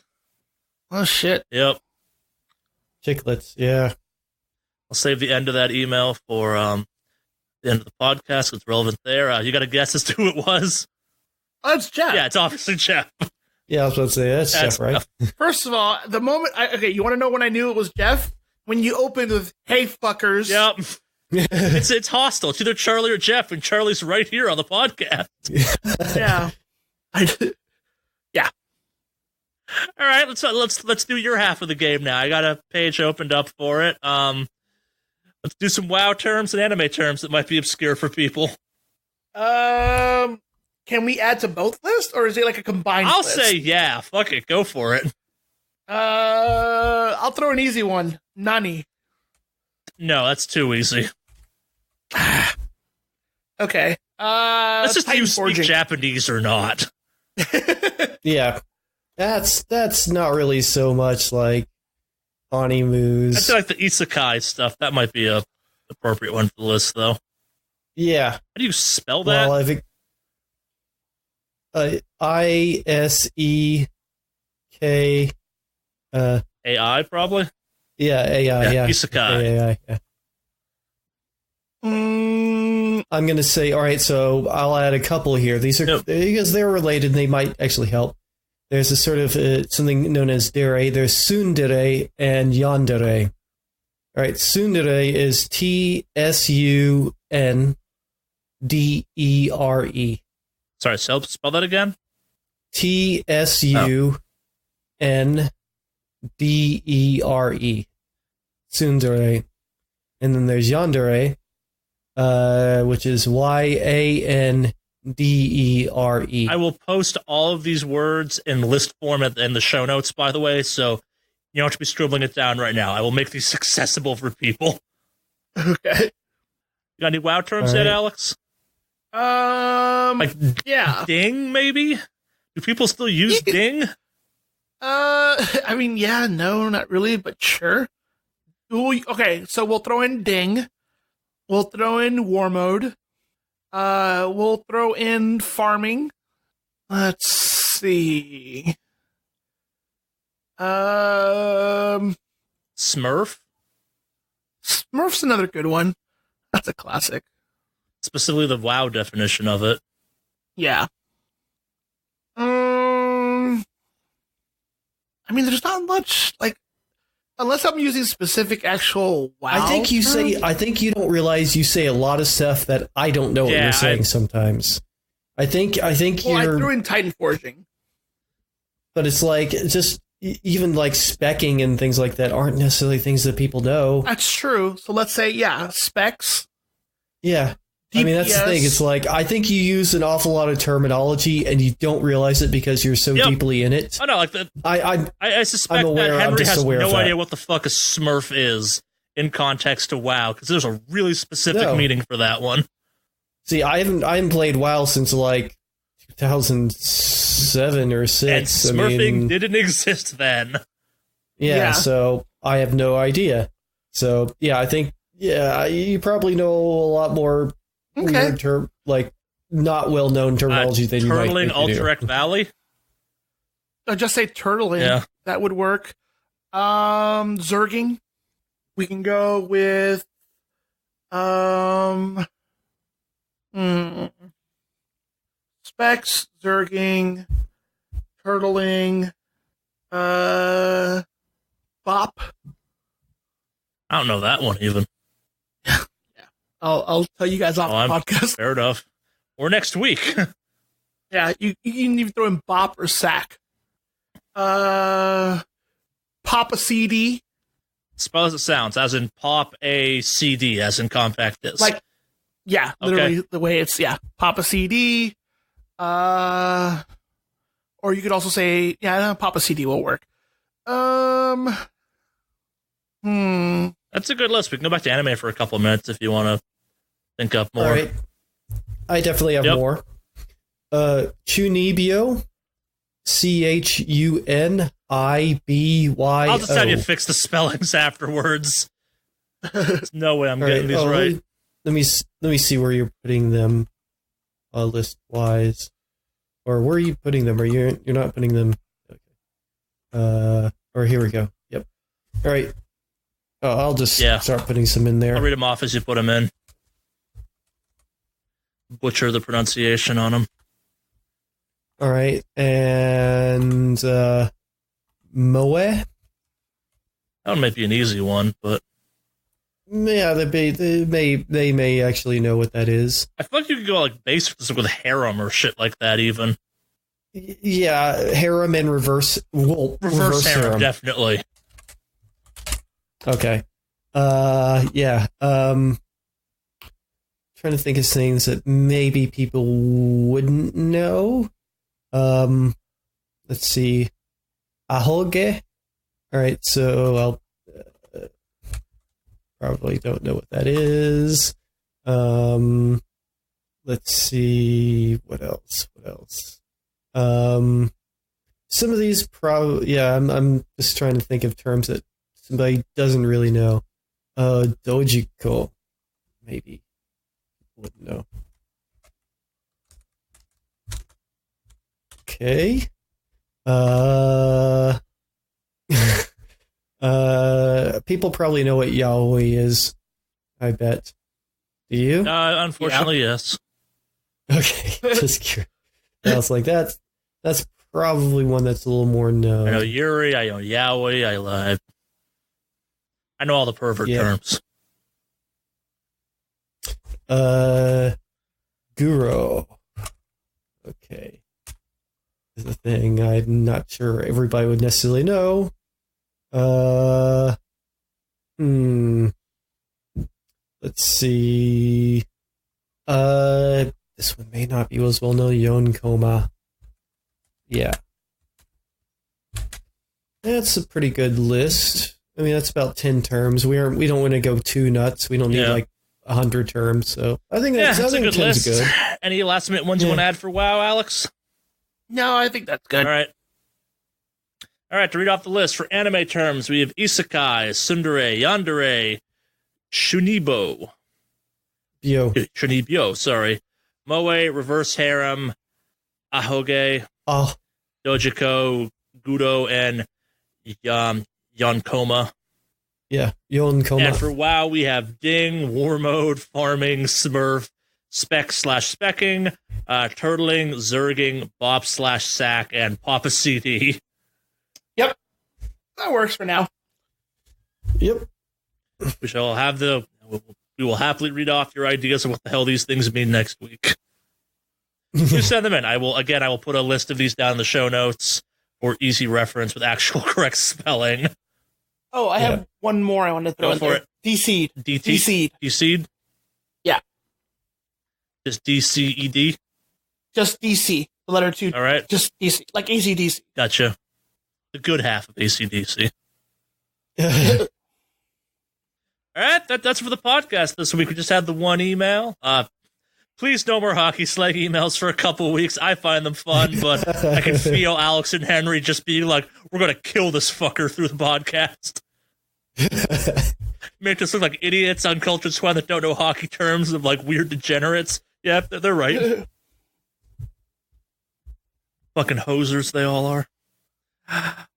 Oh, shit. Yep. Chiclets, yeah. I'll save the end of that email for the end of the podcast. It's relevant there. You got a guess as to who it was? Oh, it's Jeff. Yeah, it's obviously Jeff. Yeah, I was about to say, that's Jeff, right? First of all, the moment... you want to know when I knew it was Jeff? When you opened with, hey, fuckers. Yep. It's hostile. It's either Charlie or Jeff, and Charlie's right here on the podcast. Yeah. Yeah. All right, let's do your half of the game now. I got a page opened up for it. Let's do some WoW terms and anime terms that might be obscure for people. Can we add to both lists, or is it like a combined I'll list? say yeah. Fuck it. Go for it. I'll throw an easy one. Nani. No, that's too easy. Okay. Let's just Titan use speak Forging. Japanese or not. Yeah. That's not really so much like Animus. I feel like the Isekai stuff, that might be a appropriate one for the list, though. Yeah. How do you spell that? Well, I think Isek. AI, probably? Yeah, AI, yeah. Isekai. AI, yeah. I'm going to say, all right, so I'll add a couple here. These are, because they're related, they might actually help. There's a sort of something known as dere. There's Tsundere and Yandere. All right, Tsundere is Tsundere. Sorry, spell that again? Tsundere. Tsundere. And then there's Yandere, which is Yandere. I will post all of these words in list form in the show notes, by the way, so you don't have to be scribbling it down right now. I will make these accessible for people. Okay. You got any WoW terms yet, Alex? Yeah. Ding, maybe? Do people still use ding? I mean, yeah, no, not really, but sure. Ooh, okay, so we'll throw in ding. We'll throw in Warmode. We'll throw in farming. Let's see. Smurf? Smurf's another good one. That's a classic. Specifically the WoW definition of it. Yeah. I mean, there's not much, like, unless I'm using specific actual WoW. I think you don't realize you say a lot of stuff that I don't know what you're saying sometimes. I think I you're... threw in Titan Forging. But it's like, just even like specking and things like that aren't necessarily things that people know. That's true. So let's say, specs. Yeah. DPS. I mean, that's the thing. It's like, I think you use an awful lot of terminology and you don't realize it because you're so deeply in it. I know, like I suspect that Henry has no idea what the fuck a Smurf is in context to WoW, because there's a really specific meaning for that one. See, I haven't played WoW since like 2007 or 6. And Smurfing didn't exist then. Yeah, so I have no idea. So yeah, I think you probably know a lot more weird like not well known terminology than you might think. Turtling Alterac Valley. I'll just say turtling. Yeah. That would work. Zerging. We can go with Specs, Zerging, turtling, Bop. I don't know that one even. Yeah. I'll tell you guys off the podcast. Fair enough. Or next week. Yeah, you can even throw in Bop or Sack. Pop a CD. Spell as it sounds, as in pop a CD, as in compact disc. Like, yeah, literally the way it's, pop a CD. Or you could also say, pop a CD will work. That's a good list. We can go back to anime for a couple of minutes if you want to think up more. All right. I definitely have more. Chunibyo. Chunibyo. I'll just have you fix the spellings afterwards. There's no way I'm getting these right. Let me see where you're putting them, list wise, or where are you putting them? Or you're not putting them? Okay. Or here we go. Yep. All right. Oh, I'll just start putting some in there. I'll read them off as you put them in. Butcher the pronunciation on them. All right, and Moe. That one might be an easy one, but yeah, they may actually know what that is. I feel like you could go like basic with Harem or shit like that, even. Yeah, Harem and reverse Harem, definitely. Okay. Yeah. Trying to think of things that maybe people wouldn't know. Let's see. Ahoge. All right, so I'll probably don't know what that is. Let's see. What else? Some of these probably. Yeah, I'm just trying to think of terms that somebody doesn't really know. Dojikko, maybe. Wouldn't know. Okay. People probably know what yaoi is, I bet. Do you? Unfortunately, yes. Okay, just curious. I was like, that's probably one that's a little more known. I know Yuri, I know yaoi, I know all the pervert terms. Guro. Okay. Is a thing I'm not sure everybody would necessarily know. Let's see. This one may not be as well known. Yonkoma. Yeah. That's a pretty good list. I mean, that's about 10 terms. We don't want to go too nuts. We don't need like 100 terms. So I think that's a good list. Good. Any last minute ones you want to add for WoW, Alex? No, I think that's good. All right. To read off the list for anime terms, we have Isekai, Tsundere, Yandere, Chunibyo, sorry. Moe, Reverse Harem, Ahoge, Dojikko, Guro, and Yonkoma. Yeah, Yonkoma. And for WoW, we have Ding, Warmode, Farming, Smurf, Spec/Specking, Turtling, Zerging, Bop/Sack, and Papa CD. Yep. That works for now. Yep. We will happily read off your ideas of what the hell these things mean next week. You send them in. I will put a list of these down in the show notes for easy reference with actual correct spelling. Oh, I have one more I want to throw in there. D-Seed. D-Seed? D-Seed? Yeah. Just D-C-E-D? Just D-C. The letter 2. All right. Just D-C. Like AC/DC. Gotcha. The good half of AC/DC. All right. That's for the podcast this week. We just had the one email. Please no more hockey slag emails for a couple weeks. I find them fun, but I can feel Alex and Henry just being like, we're going to kill this fucker through the podcast. Make us look like idiots, uncultured swine that don't know hockey terms of like weird degenerates. Yeah, they're right. Fucking hosers they all are.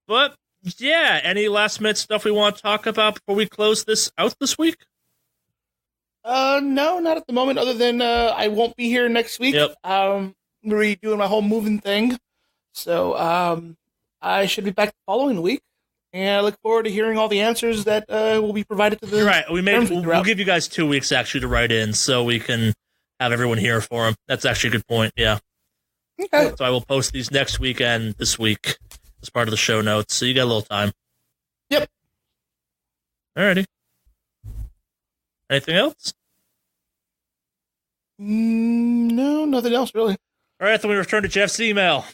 But, yeah, any last minute stuff we want to talk about before we close this out this week? No, not at the moment, other than I won't be here next week. Yep. I'm redoing my whole moving thing. So I should be back the following week. And I look forward to hearing all the answers that will be provided to the... You're right. We'll give you guys 2 weeks, actually, to write in so we can have everyone here for them. That's actually a good point, yeah. Okay. So I will post these next week and this week as part of the show notes, so you got a little time. Yep. Alrighty. Anything else? No, nothing else, really. Alright, then we return to Jeff's email.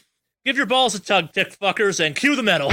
Give your balls a tug, dick fuckers, and cue the metal.